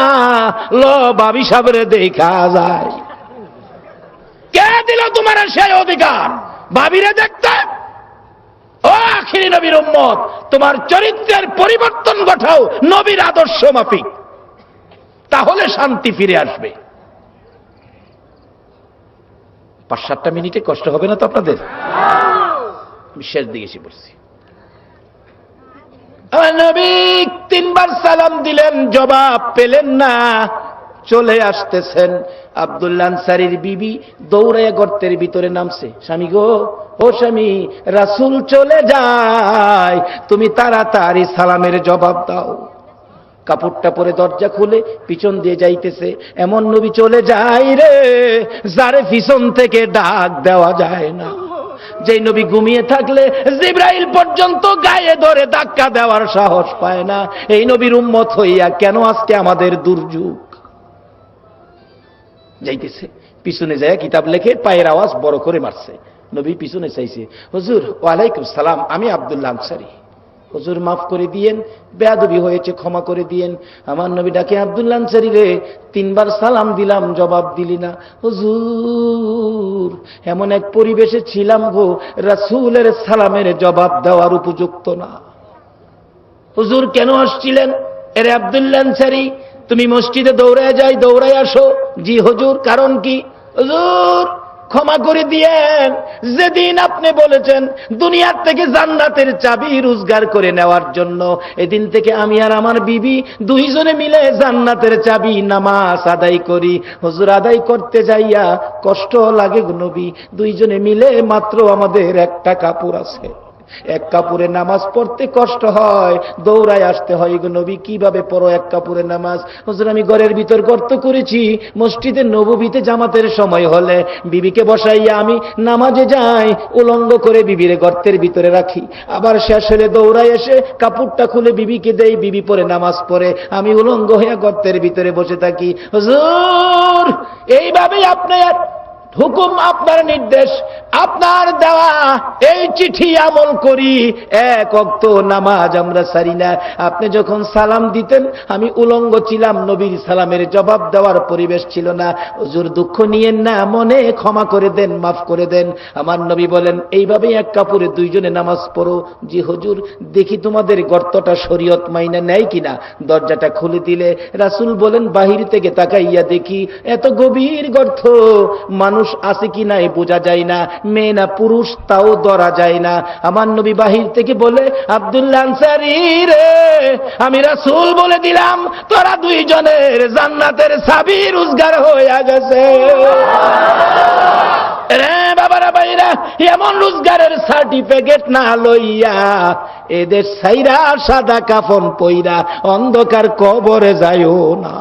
ল বাবি সাবরে দেখা যায়। কে দিল তোমার সেই অধিকার ভাবিরে দেখতে? ও আখিরি নবীর উম্মত, তোমার চরিত্রের পরিবর্তন ঘটাও নবীর আদর্শ মাফিক, তাহলে শান্তি ফিরে আসবে। 5-7 মিনিটে কষ্ট হবে না তো আপনাদের? আমি শেষ দিকে এসে পড়ছি। আমার নবী 3 বার সালাম দিলেন, জবাব পেলেন না, চলে আসতেছেন। আব্দুল্লাহ আনসারীর বিবি দৌড়াইয়া গর্তের ভিতরে নামছে, স্বামী গো, ও স্বামী, রাসূল চলে যায়, তুমি তাড়াতাড়ি সালামের জবাব দাও। কাপড়টা পরে দরজা খুলে পিছন দিয়ে যাইতেছে, এমন নবী চলে যায় রে যারে পিছন থেকে ডাক দেওয়া যায় না। যেই নবী ঘুমিয়ে থাকলে জিবরাইল পর্যন্ত গায়ে ধরে ধাক্কা দেওয়ার সাহস পায় না, এই নবীর উম্মত হইয়া কেন আজকে আমাদের দুর্যোগ? যাইতেছে, পিছনে যায় কিতাব লেখে পায়ের আওয়াজ বড় করে মারছে। নবী পিছনে চাইছে, হুজুর ওয়ালাইকুম সালাম, আমি আব্দুল্লাহ আনসারী, হুজুর মাফ করে দিয়েন, বেয়াদবি হয়েছে, ক্ষমা করে দিয়েন। আমার নবী ডাকে, আব্দুল্লাহ আনসারী রে, 3 বার সালাম দিলাম, জবাব দিলি না। হুজুর এমন এক পরিবেশে ছিলাম গো, রাসূলের সালামের জবাব দেওয়ার উপযুক্ত না। হুজুর কেন আসছিলেন? এরে আব্দুল্লাহ আনসারী, তুমি মসজিদে দৌড়ায় যাই, দৌড়ায় আসো। জি হুজুর, কারণ কি? হুজুর ক্ষমা করে দিয়েন, যেদিন আপনি বলেছেন দুনিয়ার থেকে জান্নাতের চাবি রোজগার করে নেওয়ার জন্য, এদিন থেকে আমি আর আমার বিবি দুইজনে মিলে জান্নাতের চাবি নামাজ আদায় করি। হুজুর আদায় করতে যাইয়া কষ্ট লাগে গো নবী, দুইজনে মিলে মাত্র আমাদের একটা কাপড় আছে, এক কাপড়ে নামাজ পড়তে কষ্ট হয়, দৌড়ায় আসতে হয় গো নবী, কিভাবে পড়ো এক কাপড়ে নামাজ? হুজুর আমি ঘরের ভিতর গর্ত করেছি, মসজিদে নববীতে জামাতের সময় হলে বিবিকে বসাইয়া আমি নামাজে যাই, উলঙ্গ করে বিবিরে গর্তের ভিতরে রাখি, আবার শেষ হলে দৌড়ায় এসে কাপড়টা খুলে বিবিকে দেই, বিবি পরে নামাজ পড়ে, আমি উলঙ্গ হইয়া গর্তের ভিতরে বসে থাকি। হুজুর এইভাবেই আপনার হুকুম, আপনার নির্দেশ, আপনার দেওয়া এই চিঠি আমল করি, এক ওয়াক্ত নামাজ আমরা ছাড়ি না। আপনি যখন সালাম দিতেন আমি উলঙ্গ ছিলাম, নবীর সালামের জবাব দেওয়ার পরিবেশ ছিল না। হুজুর দুঃখ নিয়েন না, মনে ক্ষমা করে দেন, মাফ করে দেন। আমার নবী বলেন, এইভাবেই এক কাপড়ে দুইজনে নামাজ পড়ো। জি হুজুর, দেখি তোমাদের গর্তটা শরীয়ত মাইনা নেয় কিনা। দরজাটা খুলে দিলে রাসূল বলেন, বাহির থেকে তাকাইয়া দেখি এত গভীর গর্ত, মানুষ আছে কি নাই বোঝা যায় না, মেয়ে না পুরুষ তাও ধরা যায় না। আমার নবী বাহির থেকে বলে, আব্দুল্লাহ আনসারী রে, আমি রাসূল বলে দিলাম তোরা দুইজনের জান্নাতের চাবি রোজগার হয়ে গেছে। রে বাবারা ভাইরা, এমন রোজগারের সার্টিফিকেট না লইয়া এদের সাইরা সাদা কাফন পইরা অন্ধকার কবরে যাইও না।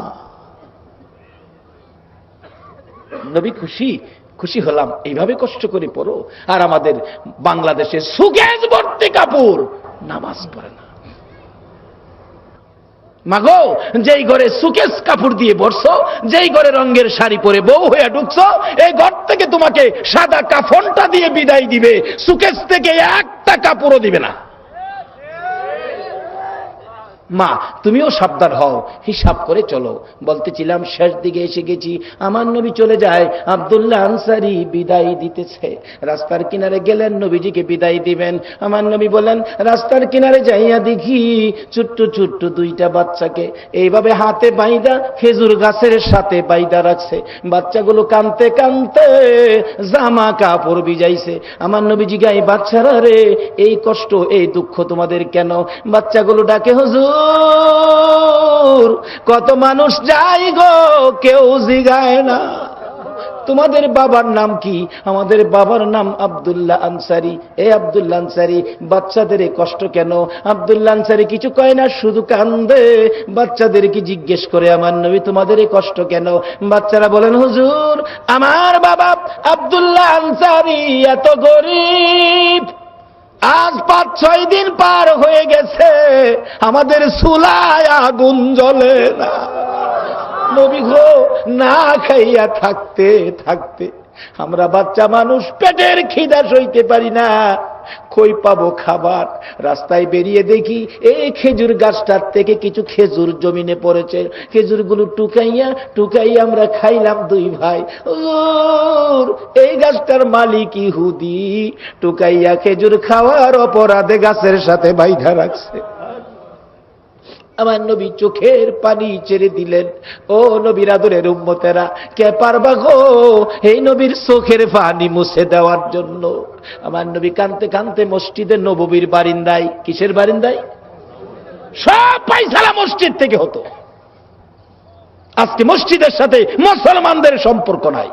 নবী খুশি, খুশি হলাম, এইভাবে কষ্ট করে পড়ো। আর আমাদের বাংলাদেশে সুগেজ ভর্তি কাপড়, নামাজ পড়ে না। মাগো, যেই ঘরে সুকেস কাপড় দিয়ে বসছো, যেই ঘরে রঙের শাড়ি পরে বউ হয়ে ঢুকছো, এই ঘর থেকে তোমাকে সাদা কাফনটা দিয়ে বিদায় দিবে, সুকেস থেকে একটা কাপড়ও দিবে না। মা, তুমিও সাবধান হও, হিসাব করে চলো। বলতেছিলাম শেষ দিকে এসে গেছি, আমার নবী চলে যায়, আব্দুল্লাহ আনসারী বিদায় দিতেছে। রাস্তার কিনারে গেলেন নবীজিকে বিদায় দিবেন। আমার নবী বলেন, রাস্তার কিনারে যাইয়া দেখি ছোট্ট ছোট্ট দুইটা বাচ্চাকে এইভাবে হাতে বাইদা খেজুর গাছের সাথে বাইদা রাখছে। বাচ্চাগুলো কাঁদতে কাঁদতে জামা কাপড় ভিজাইছে। আমার নবীজি গায়ে, বাচ্চারা রে, এই কষ্ট এই দুঃখ তোমাদের কেন? বাচ্চাগুলো ডাকে, হুজুর কত মানুষ যায় গো, কেউ জিগায় না তোমাদের বাবার নাম কি? আমাদের বাবার নাম আব্দুল্লাহ আনসারী। এ আব্দুল্লাহ আনসারী, বাচ্চাদের কষ্ট কেন? আব্দুল্লাহ আনসারী কিছু কয় না, শুধু কান্দে। বাচ্চাদেরকে জিজ্ঞেস করে, আমার নবী তোমাদের কষ্ট কেন? বাচ্চারা বলেন, হুজুর আমার বাবা আব্দুল্লাহ আনসারী এত গরিব, আজ 5-6 দিন পার হয়ে গেছে, আমাদের চুলায় আগুন জ্বলে না। নবী গো, না খাইয়া থাকতে থাকতে আমরা বাচ্চা মানুষ পেটের খিদা সইতে পারি না, কই পাবো খাবার? রাস্তায় বেরিয়ে দেখি এই খেজুর গাছটার থেকে কিছু খেজুর জমিনে পড়েছে, খেজুরগুলো টুকাইয়া টুকাইয়া আমরা খাইলাম 2 ভাই। এই গাছটার মালিক ইহুদি, টুকাইয়া খেজুর খাওয়ার অপরাধে গাছের সাথে বাইধা রাখছে। আমার নবী চোখের পানি ছেড়ে দিলেন। ও নবীর আদরের উম্মতেরা, কে পারবা গো এই নবীর চোখের পানি মুছে দেওয়ার জন্য? আমার নবী কাঁদতে কাঁদতে মসজিদে নববীর বারিন্দায়, কিসের বারিন্দায়? সব পয়সালা মসজিদ থেকে হতো। আজকে মসজিদের সাথে মুসলমানদের সম্পর্ক নাই।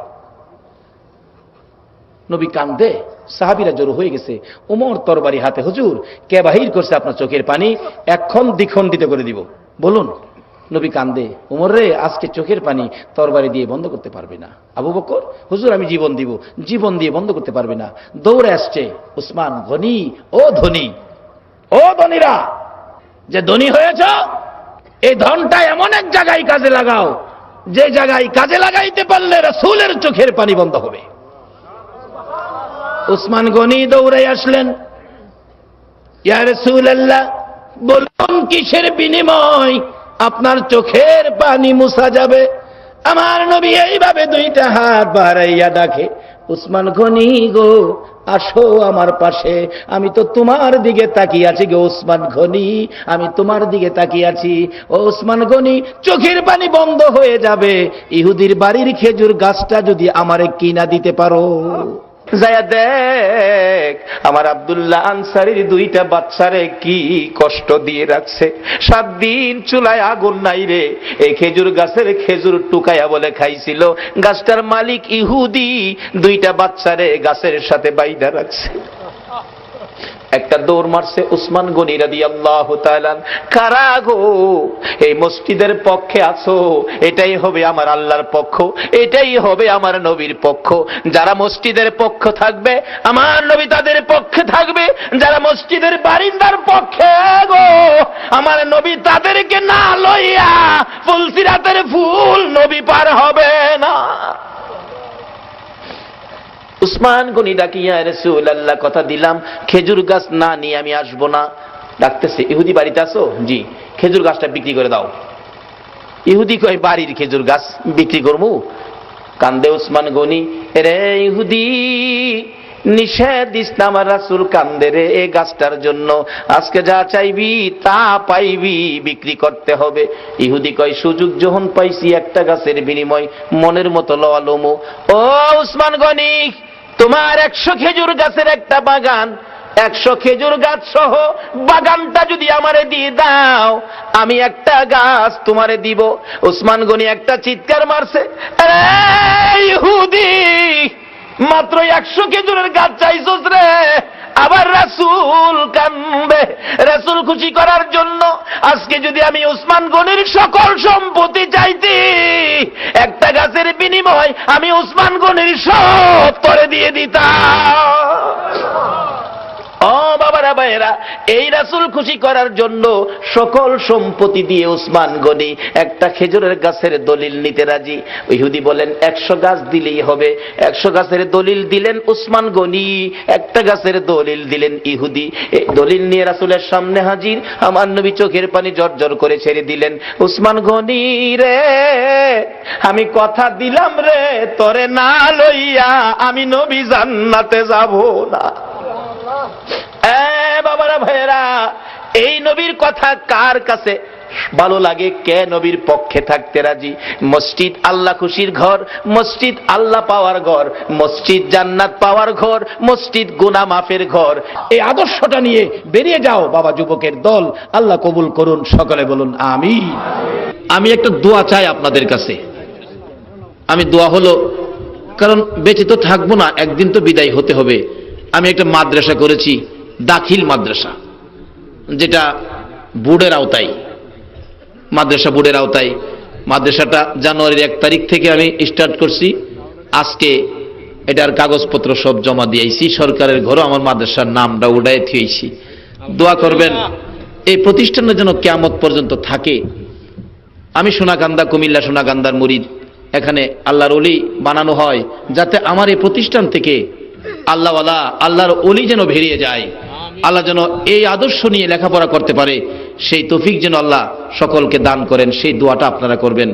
নবী কান্দে, সাহাবীরা জড়ো হয়ে গেছে। ওমর তরবারি হাতে, হুজুর কে বাহির করছে আপনার চোখের পানি? এখন দ্বিখণ্ডিত করে দিব, বলুন। নবী কান্দে, ওমর রে, আজকে চোখের পানি তরবারি দিয়ে বন্ধ করতে পারবে না। আবু বকর, হুজুর আমি জীবন দিব, জীবন দিয়ে বন্ধ করতে পারবে না। দৌড়ে আসছে উসমান গনি, ও ধনী, ও ধনীরা, যে ধনী হয়েছ, এই ধনটা এমন এক জায়গায় কাজে লাগাও, যে জায়গায় কাজে লাগাইতে পারলে রাসূলের চোখের পানি বন্ধ হবে। উসমান গনি দৌড়ে আসলেন, ইয়া রাসূলুল্লাহ, বলুন কিসের বিনিময় আপনার চোখের পানি মুছা যাবে? আমার নবী এইভাবে 2টা হাত বাড়াইয়া ডাকে, উসমান গনি গো, আসো আমার পাশে, আমি তো তোমার দিকে তাকিয়ে আছি গো উসমান গনি, আমি তোমার দিকে তাকিয়ে আছি। ও উসমান গনি, চোখের পানি বন্ধ হয়ে যাবে ইহুদির বাড়ির খেজুর গাছটা যদি আমারে কিনা দিতে পারো। যায়া দেখ আমার আব্দুল্লাহ আনসারীর 2টা বাচ্চারে কি কষ্ট দিয়ে রাখছে। 7 দিন চুলায় আগুন নাই রে, এই খেজুর গাছের খেজুর টুকাইয়া বলে খাইছিল। গাছটার মালিক ইহুদি, 2টা বাচ্চারে গাছের সাথে বাইধা রাখছে। একটা দৌড় মারছে উসমান গনি রাদিয়াল্লাহু তাআলা। কারা গো এই মসজিদের পক্ষে আছো? এটাই হবে আমার আল্লাহর পক্ষ, এটাই হবে আমার নবীর পক্ষ। যারা মসজিদের পক্ষ থাকবে, আমার নবী তাদের পক্ষে থাকবে। যারা মসজিদের বারিন্দার পক্ষে গো, আমার নবী তাদেরকে না লইয়া ফুলসিরাতের ফুল নবী পার হবে না। উসমান গনি ডাকি, ইয়া রাসূলুল্লাহ, কথা দিলাম খেজুর গাছ না নিয়ে আমি আসবো না। ডাকতেছে, ইহুদি বাড়িতে আছো? জি। খেজুর গাছটা বিক্রি করে দাও। ইহুদি কয়, বাড়ির খেজুর গাছ বিক্রি করবো? কান্দে উসমান গনি, রে ইহুদি, নিষেধ দিস না, আমার রাসূল কান্দে রে এই গাছটার জন্য। আজকে যা চাইবি তা পাইবি, বিক্রি করতে হবে। ইহুদি কয়, সুযোগ যখন পাইছি একটা গাছের বিনিময় মনের মতো লওয়া লমু। ও উসমান গনি, তোমার 100 খেজুর গাছের একটা বাগান, 100 খেজুর গাছ সহ বাগানটা যদি আমারে দিয়ে দাও, আমি একটা গাছ তোমারে দিব। উসমান গনি একটা চিৎকার মারছে, ইহুদি, মাত্র 100 খেজুরের গাছ চাইছস রে? আবার রাসূল কান্দে। রাসূল খুশি করার জন্য আজকে যদি আমি উসমান গনির সকল সম্পত্তি চাইতি, একটা গাছের বিনিময় আমি উসমান গনির সব তরে দিয়ে দিতাম। ও বাবারা ভাইরা, এই রাসূল খুশি করার জন্য সকল সম্পত্তি দিয়ে উসমান গনি একটা খেজুরের গাছের দলিল নিতে রাজি। ইহুদি বলেন 100 গাছ দিলেই হবে। 100 গাছের দলিল দিলেন উসমান গনি, একটা গাছের দলিল দিলেন ইহুদি। এই দলিল নিয়ে রাসূলের সামনে হাজির। আমার নবী চোখের পানি জর্জর করে ছেড়ে দিলেন, উসমান গনি রে, আমি কথা দিলাম রে, তোরে না লইয়া আমি নবী জান্নাতে যাব না। বাবারা ভাইয়েরা, এই নবীর কথা কার কাছে ভালো লাগে? কে নবীর পক্ষে থাকতে রাজি? মসজিদ আল্লাহ খুশির ঘর, মসজিদ আল্লাহ পাওয়ার ঘর, মসজিদ জান্নাত পাওয়ার ঘর, মসজিদ গুনাহ মাফের ঘর। এই আদর্শটা নিয়ে বেরিয়ে যাও বাবা যুবকের দল। আল্লাহ কবুল করুন, সকলে বলুন আমিন। আমি একটা দোয়া চাই আপনাদের কাছে। আমি দোয়া হলো, কারণ বেঁচে তো থাকবো না, একদিন তো বিদায় হতে হবে। আমি একটা মাদ্রাসা করেছি, দাখিল মাদ্রাসা, যেটা বোর্ডের আওতায়, মাদ্রাসা বোর্ডের আওতায়। মাদ্রাসাটা জানুয়ারির 1 তারিখ থেকে আমি স্টার্ট করছি। আজকে এটার কাগজপত্র সব জমা দিয়েছি, সরকারের ঘরও আমার মাদ্রাসার নামটা উঠায় থিয়েছি। দোয়া করবেন এই প্রতিষ্ঠানের যেন কিয়ামত পর্যন্ত থাকে। আমি সোনাকান্দা, কুমিল্লা সোনাকান্দার মুরিদ, এখানে আল্লাহর ওলি বানানো হয়, যাতে আমার এই প্রতিষ্ঠান থেকে আল্লাহওয়ালা, আল্লাহর ওলি যেন বেরিয়ে যায়। আল্লাহ যেন এই আদর্শ নিয়ে লেখাপড়া করতে পারে, সেই তৌফিক যেন আল্লাহ সকলকে দান করেন, সেই দোয়াটা আপনারা করবেন।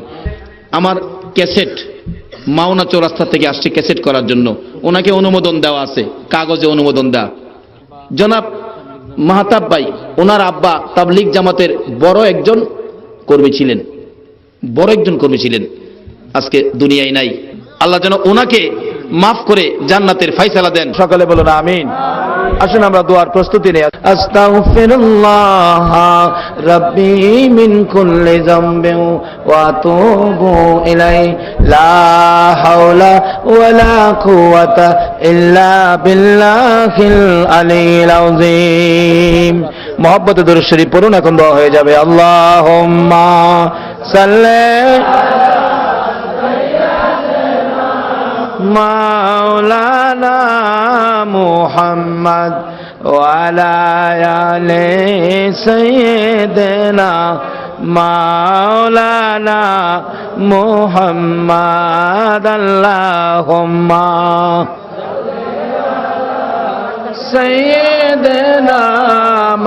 আমার ক্যাসেট মাওনা চৌরাস্তা থেকে আসছে ক্যাসেট করার জন্য, ওনাকে অনুমোদন দেওয়া আছে, কাগজে অনুমোদন দেওয়া। জনাব মাহতাব ভাই, ওনার আব্বা তাবলিগ জামাতের বড় একজন কর্মী ছিলেন, বড় একজন কর্মী ছিলেন, আজকে দুনিয়ায় নাই। আল্লাহ যেন ওনাকে মাফ করে জান্নাতের ফায়সালা দেন। সকলে বলুন আমিন। আসুন আমরা দোয়ার প্রস্তুতি নেই। আস্তাগফিরুল্লাহ রাব্বি মিন কুল্লি যামবিন ওয়া আতুবু ইলাইহি লা হাওলা ওয়ালা কুওয়াতা ইল্লা বিল্লাহিল আলিয়্যিল আযীম। মুহাব্বতে দরুদ শরীফ পড়ুন, এখন দোয়া হয়ে যাবে। আল্লাহুম্মা সাল্লি মাওলানা মুহাম্মদ ওয়া আলা আলি সাইয়্যিদিনা মাওলানা মুহাম্মদ। আল্লাহুম্মা সাইয়্যিদিনা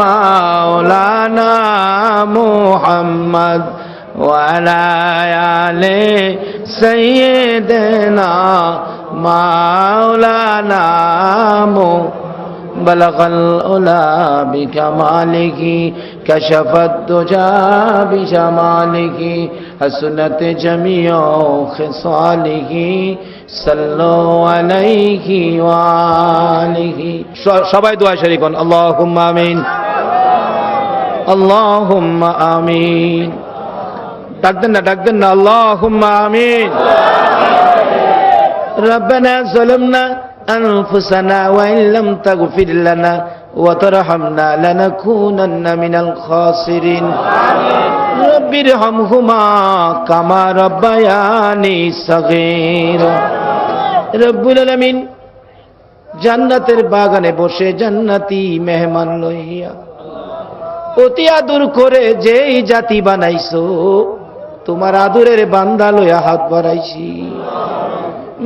মাওলানা মুহাম্মদ ওয়া আলা আলি সাইয়্যিদিনা মাওলানা বলগল উলা বিকামালিহি কাশাফাত দুজা বিজামালিহি হাসনাত জামিউ খিসালিহি সাল্লু আলাইহি ওয়া আলিহি। সবাই দোয়া শরীক হন। আল্লাহুম্মা আমিন, আল্লাহুম্মা আমিন। ডাক দেন না, আল্লাহুম্মা আমিন। ربنا ظلمنا أنفسنا وإن لم تغفر لنا وترحمنا لنكونن من الخاسرين رب ارحمهما كما ربياني صغيرا। রব্বুল আলামিন জান্নাতের বাগানে বসে জান্নাতি মেহমান লইয়া অতি আদর করে যেই জাতি বানাইছো, তোমার আদরের বান্দা লইয়া হাত বাড়াইছি।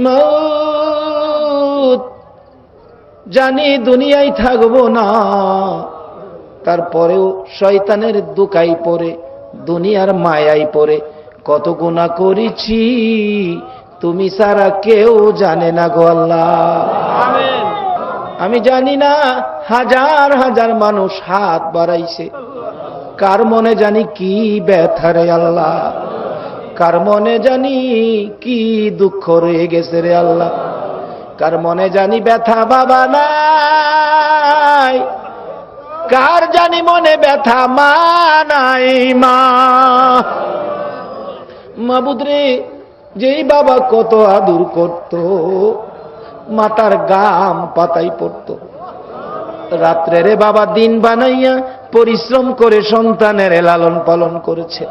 মউত জানি দুনিয়ায় থাকবো না, তারপরেও শয়তানের দুকাই পড়ে, দুনিয়ার মায়াই পড়ে কত গুনাহ করেছি, তুমি ছাড়া কেউ জানে না গো আল্লাহ। আমিন। আমি জানি না হাজার হাজার মানুষ হাত বাড়াইছে, কার মনে জানি কি ব্যথা রে আল্লাহ, কার মনে জানি কি দুঃখ রয়ে গেছে রে আল্লাহ, কার মনে জানি ব্যথা বাবা নাই, কার জানি মনে ব্যথা মা নাই। মাবুদ রে, যেই বাবা কত আদর করত, মাতার গাম পাতাই পড়ত, রাত্রে রে বাবা দিন বানাইয়া পরিশ্রম করে সন্তানের লালন পালন করেছে।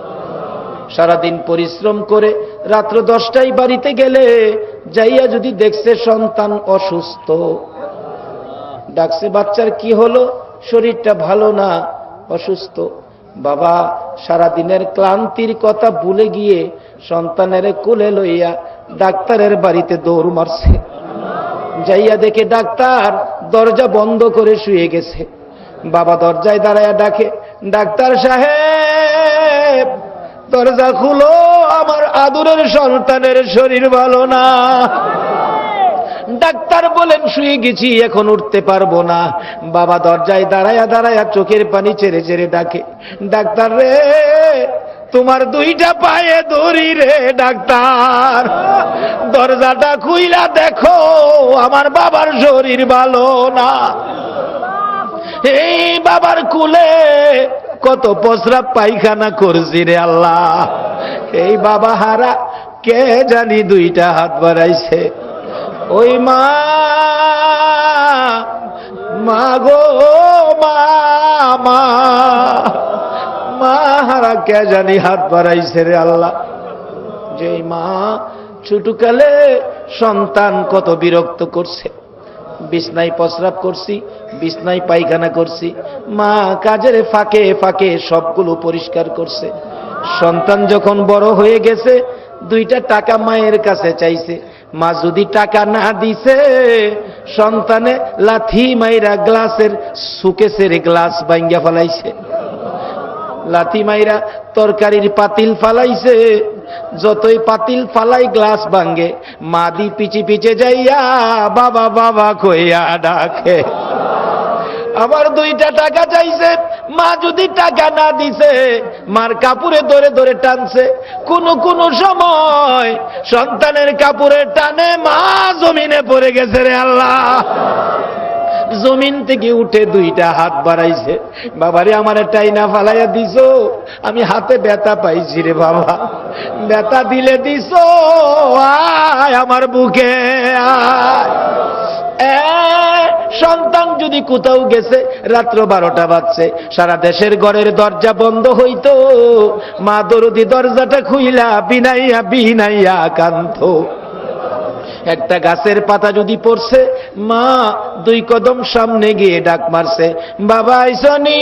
সারাদিন পরিশ্রম করে রাত্র 10টায় বাড়িতে গেলে যাইয়া যদি দেখছে সন্তান অসুস্থ, ডাকছে বাচ্চার কি হলো, শরীরটা ভালো না, অসুস্থ। বাবা সারা দিনের ক্লান্তির কথা ভুলে গিয়ে সন্তানের কোলে লইয়া ডাক্তারের বাড়িতে দৌড় মারছে। যাইয়া দেখে ডাক্তার দরজা বন্ধ করে শুয়ে গেছে। বাবা দরজায় দাঁড়ায়া ডাকে, ডাক্তার সাহেব দরজা খুলো, আমার আদরের সন্তানের শরীর ভালো না। ডাক্তার বলেন শুয়ে গেছি, এখন উঠতে পারবো না। বাবা দরজায় দাঁড়ায়া দাঁড়ায়া চোখের পানি ছেড়ে ছেড়ে ডাকে, ডাক্তার রে তোমার দুইটা পায়ে ধরি রে ডাক্তার, দরজাটা খুইলা দেখো আমার বাবার শরীর ভালো না। এই বাবার কুলে কত প্রস্রাব পায়খানা করছি রে আল্লাহ। এই বাবা হারা কে জানি দুইটা হাত বাড়াইছে। ওই মা, মা গো মা, মা হারা কে জানি হাত বাড়াইছে রে আল্লাহ। যে মা ছোটকালে সন্তান কত বিরক্ত করছে, বিছনায় প্রস্রাব করছি, বিছনায় পায়খানা করছি, মা কাজের ফাঁকে ফাঁকে সবগুলো পরিষ্কার করছে। সন্তান যখন বড় হয়ে গেছে, দুইটা টাকা মায়ের কাছে চাইছে। মা যদি টাকা না দিছে, সন্তানে লাথি মাইরা গ্লাসের সুকেসের গ্লাস ভাঙ্গা ফেলাইছে, লাথি মাইরা তরকারির পাতিল ফালাইছে। যতই পাতিল ফালাই গ্লাস ভাঙ্গে, মা দি পিছে পিছে যাইয়া বাবা বাবা কইয়া ডাকে। আবার দুইটা টাকা চাইছে, মা যদি টাকা না দিছে, মার কাপড়ে ধরে ধরে টানছে। কোন সময় সন্তানের কাপড়ের টানে মা জমিনে পড়ে গেছে রে আল্লাহ। জমিন থেকে উঠে দুইটা হাত বাড়াইছে, বাবারে আমার টাইনা ফালাইয়া দিছো, আমি হাতে ব্যথা পাইছি রে বাবা, ব্যথা দিলে দিছো, আয় আমার বুকে আয়। সন্তান যদি কোথাও গেছে, রাত্র 12টা বাজছে, সারা দেশের ঘরের দরজা বন্ধ হইতো, মা দরদি দরজাটা খুইলা বিনাইয়া বিনাইয়া কান্ত। একটা গাছের পাতা যদি পড়ছে, মা 2 কদম সামনে গিয়ে ডাক মারছে, বাবা আইসনি,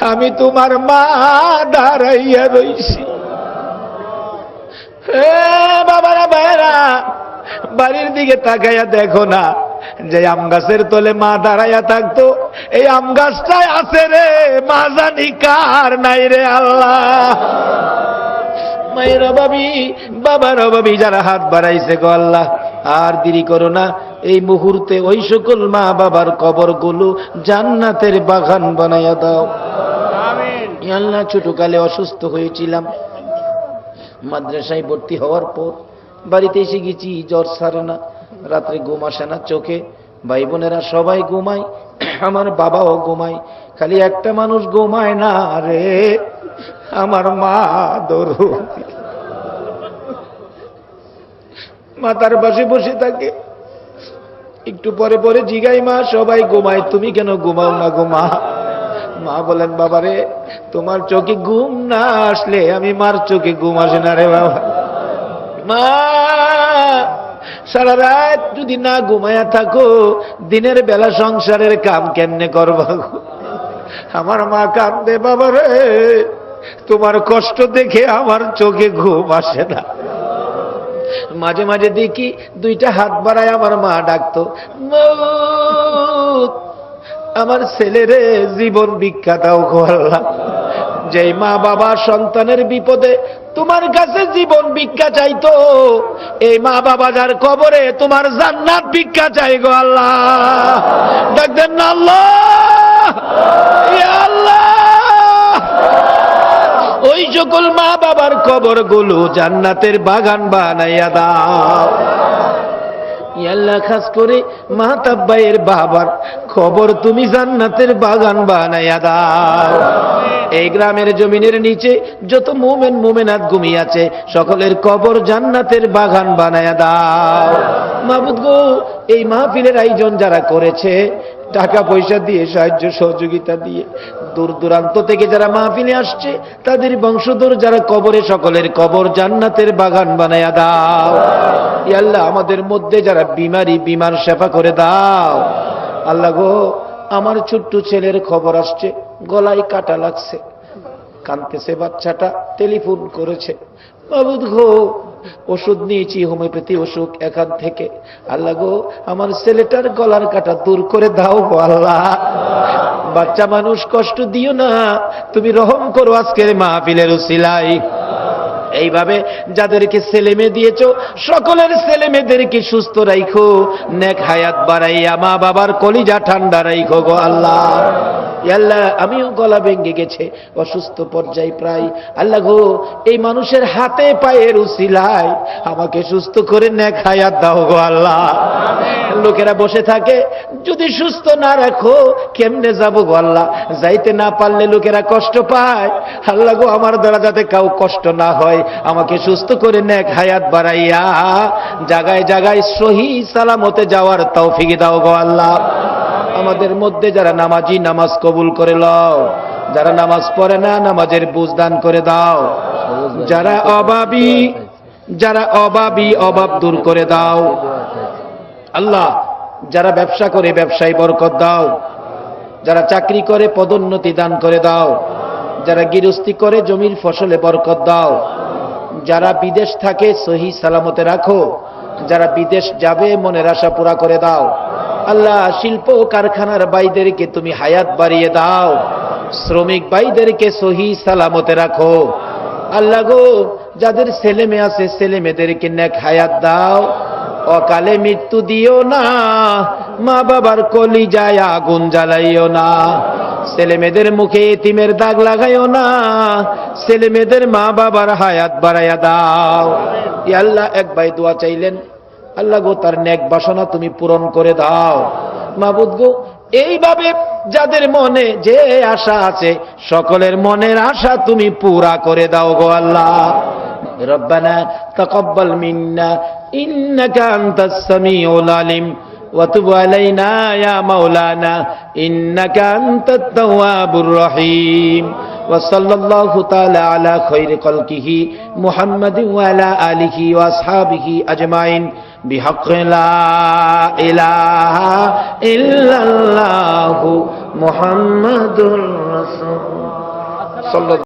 আমি তোমার মা দাঁড়াইয়া রইছি। বাবারা ভাইরা, বাড়ির দিকে তাকাইয়া দেখো না, যে আম গাছের তলে মা দাঁড়াইয়া থাকতো, এই আম গাছটাই আছে রে, মা জানি কার নাই রে আল্লাহ। মায়ের অভাবী, বাবার অভাবী যারা হাত বাড়াইছে গো আল্লাহ, আর দেরি করো না, এই মুহূর্তে ওই সকল মা বাবার কবরগুলো জান্নাতের বাগান বানাইয়া দাও। আমিন। আল্লাহ ছোটকালে অসুস্থ হয়েছিলাম, মাদ্রাসায় ভর্তি হওয়ার পর বাড়িতে এসে গেছি, জ্বর ছাড়ে না, রাত্রে ঘুম আসে না চোখে, ভাই বোনেরা সবাই ঘুমায়, আমার বাবাও ঘুমায়, খালি একটা মানুষ ঘুমায় না রে, আমার মা দরদি। মাথার পাশে বসে থাকে, একটু পরে পরে জিগাই, মা সবাই ঘুমায়, তুমি কেন ঘুমাও না গো মা? মা বলেন, বাবারে তোমার চোখে ঘুম না আসলে আমি মার চোখে ঘুম আসে না রে বাবা। মা সারা রাত যদি না ঘুমায়া থাকো, দিনের বেলা সংসারের কাম কেমনে করবা? আমার মা কান্দে, বাবারে তোমার কষ্ট দেখে আমার চোখে ঘুম আসে না। মাঝে মাঝে দেখি দুইটা হাত বাড়ায় আমার মা ডাকতো, মৌত, আমার ছেলেরে জীবন ভিক্ষা দাও গো আল্লাহ। যেই মা বাবা সন্তানের বিপদে তোমার কাছে জীবন ভিক্ষা চাইতো, এই মা বাবা যার কবরে তোমার জান্নাত ভিক্ষা চাই গো আল্লাহ। ডাকতেন না আল্লাহ, ইয়া আল্লাহ, ওই সকল মা বাবার কবরগুলো জান্নাতের বাগান বানাইয়া দাও। আল্লাহ খাস করে মাহতাব্বাইয়ের বাবার খবর তুমি জান্নাতের বাগান বানাইয়া দাও। এই গ্রামের জমিনের নিচে যত মুমিন মুমিনাত ঘুমিয়ে আছে, সকলের কবর জান্নাতের বাগান বানাইয়া দাও। মাবুদ গো, এই মাহফিলের আয়োজন যারা করেছে, টাকা পয়সা দিয়ে, সাহায্য সহযোগিতা দিয়ে, দূর দূরান্ত থেকে যারা মাহফিলে আসছে তাদের বংশধর যারা কবরে, সকলের কবর জান্নাতের বাগান বানায়া দাও। ইয়া আল্লাহ, আমাদের মধ্যে যারা বিমার শেফা করে দাও। আল্লাহ গো, আমার ছোট্ট ছেলের খবর আসছে, গলায় কাটা লাগছে, কাঁদতেছে বাচ্চাটা, টেলিফোন করেছে। মাবুদ গো, ওষুধ নিয়েছি, হোমিওপ্যাথি ওষুধ এখান থেকে। আল্লাহ গো, আমার ছেলেটার গলার কাটা দূর করে দাও গো আল্লাহ। বাচ্চা মানুষ কষ্ট দিও না, তুমি রহম করো আজকের মাহফিলের উসিলায়। এইভাবে যাদেরকে ছেলে মেয়ে দিয়েছ সকলের ছেলে মেয়েদেরকে সুস্থ রাখো, নেক হায়াত বাড়াইয়া মা বাবার কলিজা ঠান্ডা রাখো গো আল্লাহ। আল্লাহ, আমিও গলা ভেঙে গেছে, অসুস্থ পর্যায়ে প্রায়। আল্লাহ গো, এই মানুষের হাতে পায়ের উসিলায় আমাকে সুস্থ করে নেক হায়াত দাও গো আল্লাহ। লোকেরা বসে থাকে, যদি সুস্থ না রাখো কেমনে যাবো গো আল্লাহ? যাইতে না পারলে লোকেরা কষ্ট পায়। আল্লাহ গো, আমার দ্বারা যাতে কাউ কষ্ট না হয়, আমাকে সুস্থ করে নেক হায়াত বাড়াইয়া জায়গায় জায়গায় সহি সালামতে যাওয়ার তৌফিক দাও গো আল্লাহ। আমাদের মধ্যে যারা নামাজি, নামাজ কবুল করে লও। যারা নামাজ পড়ে না, নামাজের বুঝ দান করে দাও। যারা অভাবী অভাব দূর করে দাও আল্লাহ। যারা ব্যবসা করে ব্যবসায় বরকত দাও। যারা চাকরি করে পদোন্নতি দান করে দাও। যারা গৃহস্থী করে জমির ফসলে বরকত দাও। যারা বিদেশ থাকে সহি সালামতে রাখো। যারা বিদেশ যাবে মনের আশা পুরা করে দাও আল্লাহ। শিল্প ও কারখানার ভাইদেরকে তুমি হায়াত বাড়িয়ে দাও। শ্রমিক ভাইদেরকে সহি সালামতে রাখো আল্লাহ গো। যাদের ছেলে মেয়ে আছে ছেলে মেয়েদেরকে নেক হায়াত দাও। অকালে মৃত্যু দিও না, মা বাবার কলিজায় আগুন জ্বালাইও না। ছেলে মেয়েদের মুখে এতিমের দাগ লাগাইও না। ছেলে মেয়েদের মা বাবার হায়াত বাড়াইয়া দাও। ইয়া আল্লাহ, এক ভাই দোয়া চাইলেন, আল্লাহ গো তার নেক বাসনা তুমি পূরণ করে দাও। মাবুদ গো, এইভাবে যাদের মনে যে আশা আছে সকলের মনের আশা তুমি পুরা করে দাও গো আল্লাহ। রব্বানা তাকাব্বাল মিন্না ইন্নাকা আনতাস সামিউল আলিম ওয়া তুব আলাইনা ইয়া মাওলানা ইন্নাকা আনতাত তাওয়াবুর রহিম। ওয়া সাল্লাল্লাহু তাআলা আলা খায়রি খালকিহি মুহাম্মাদিন ওয়া আলা আলিহি ওয়া আসহাবিহি আজমাইন বিহাক্কি লা ইলাহা ইল্লাল্লাহু মুহাম্মাদুর রাসূলুল্লাহ।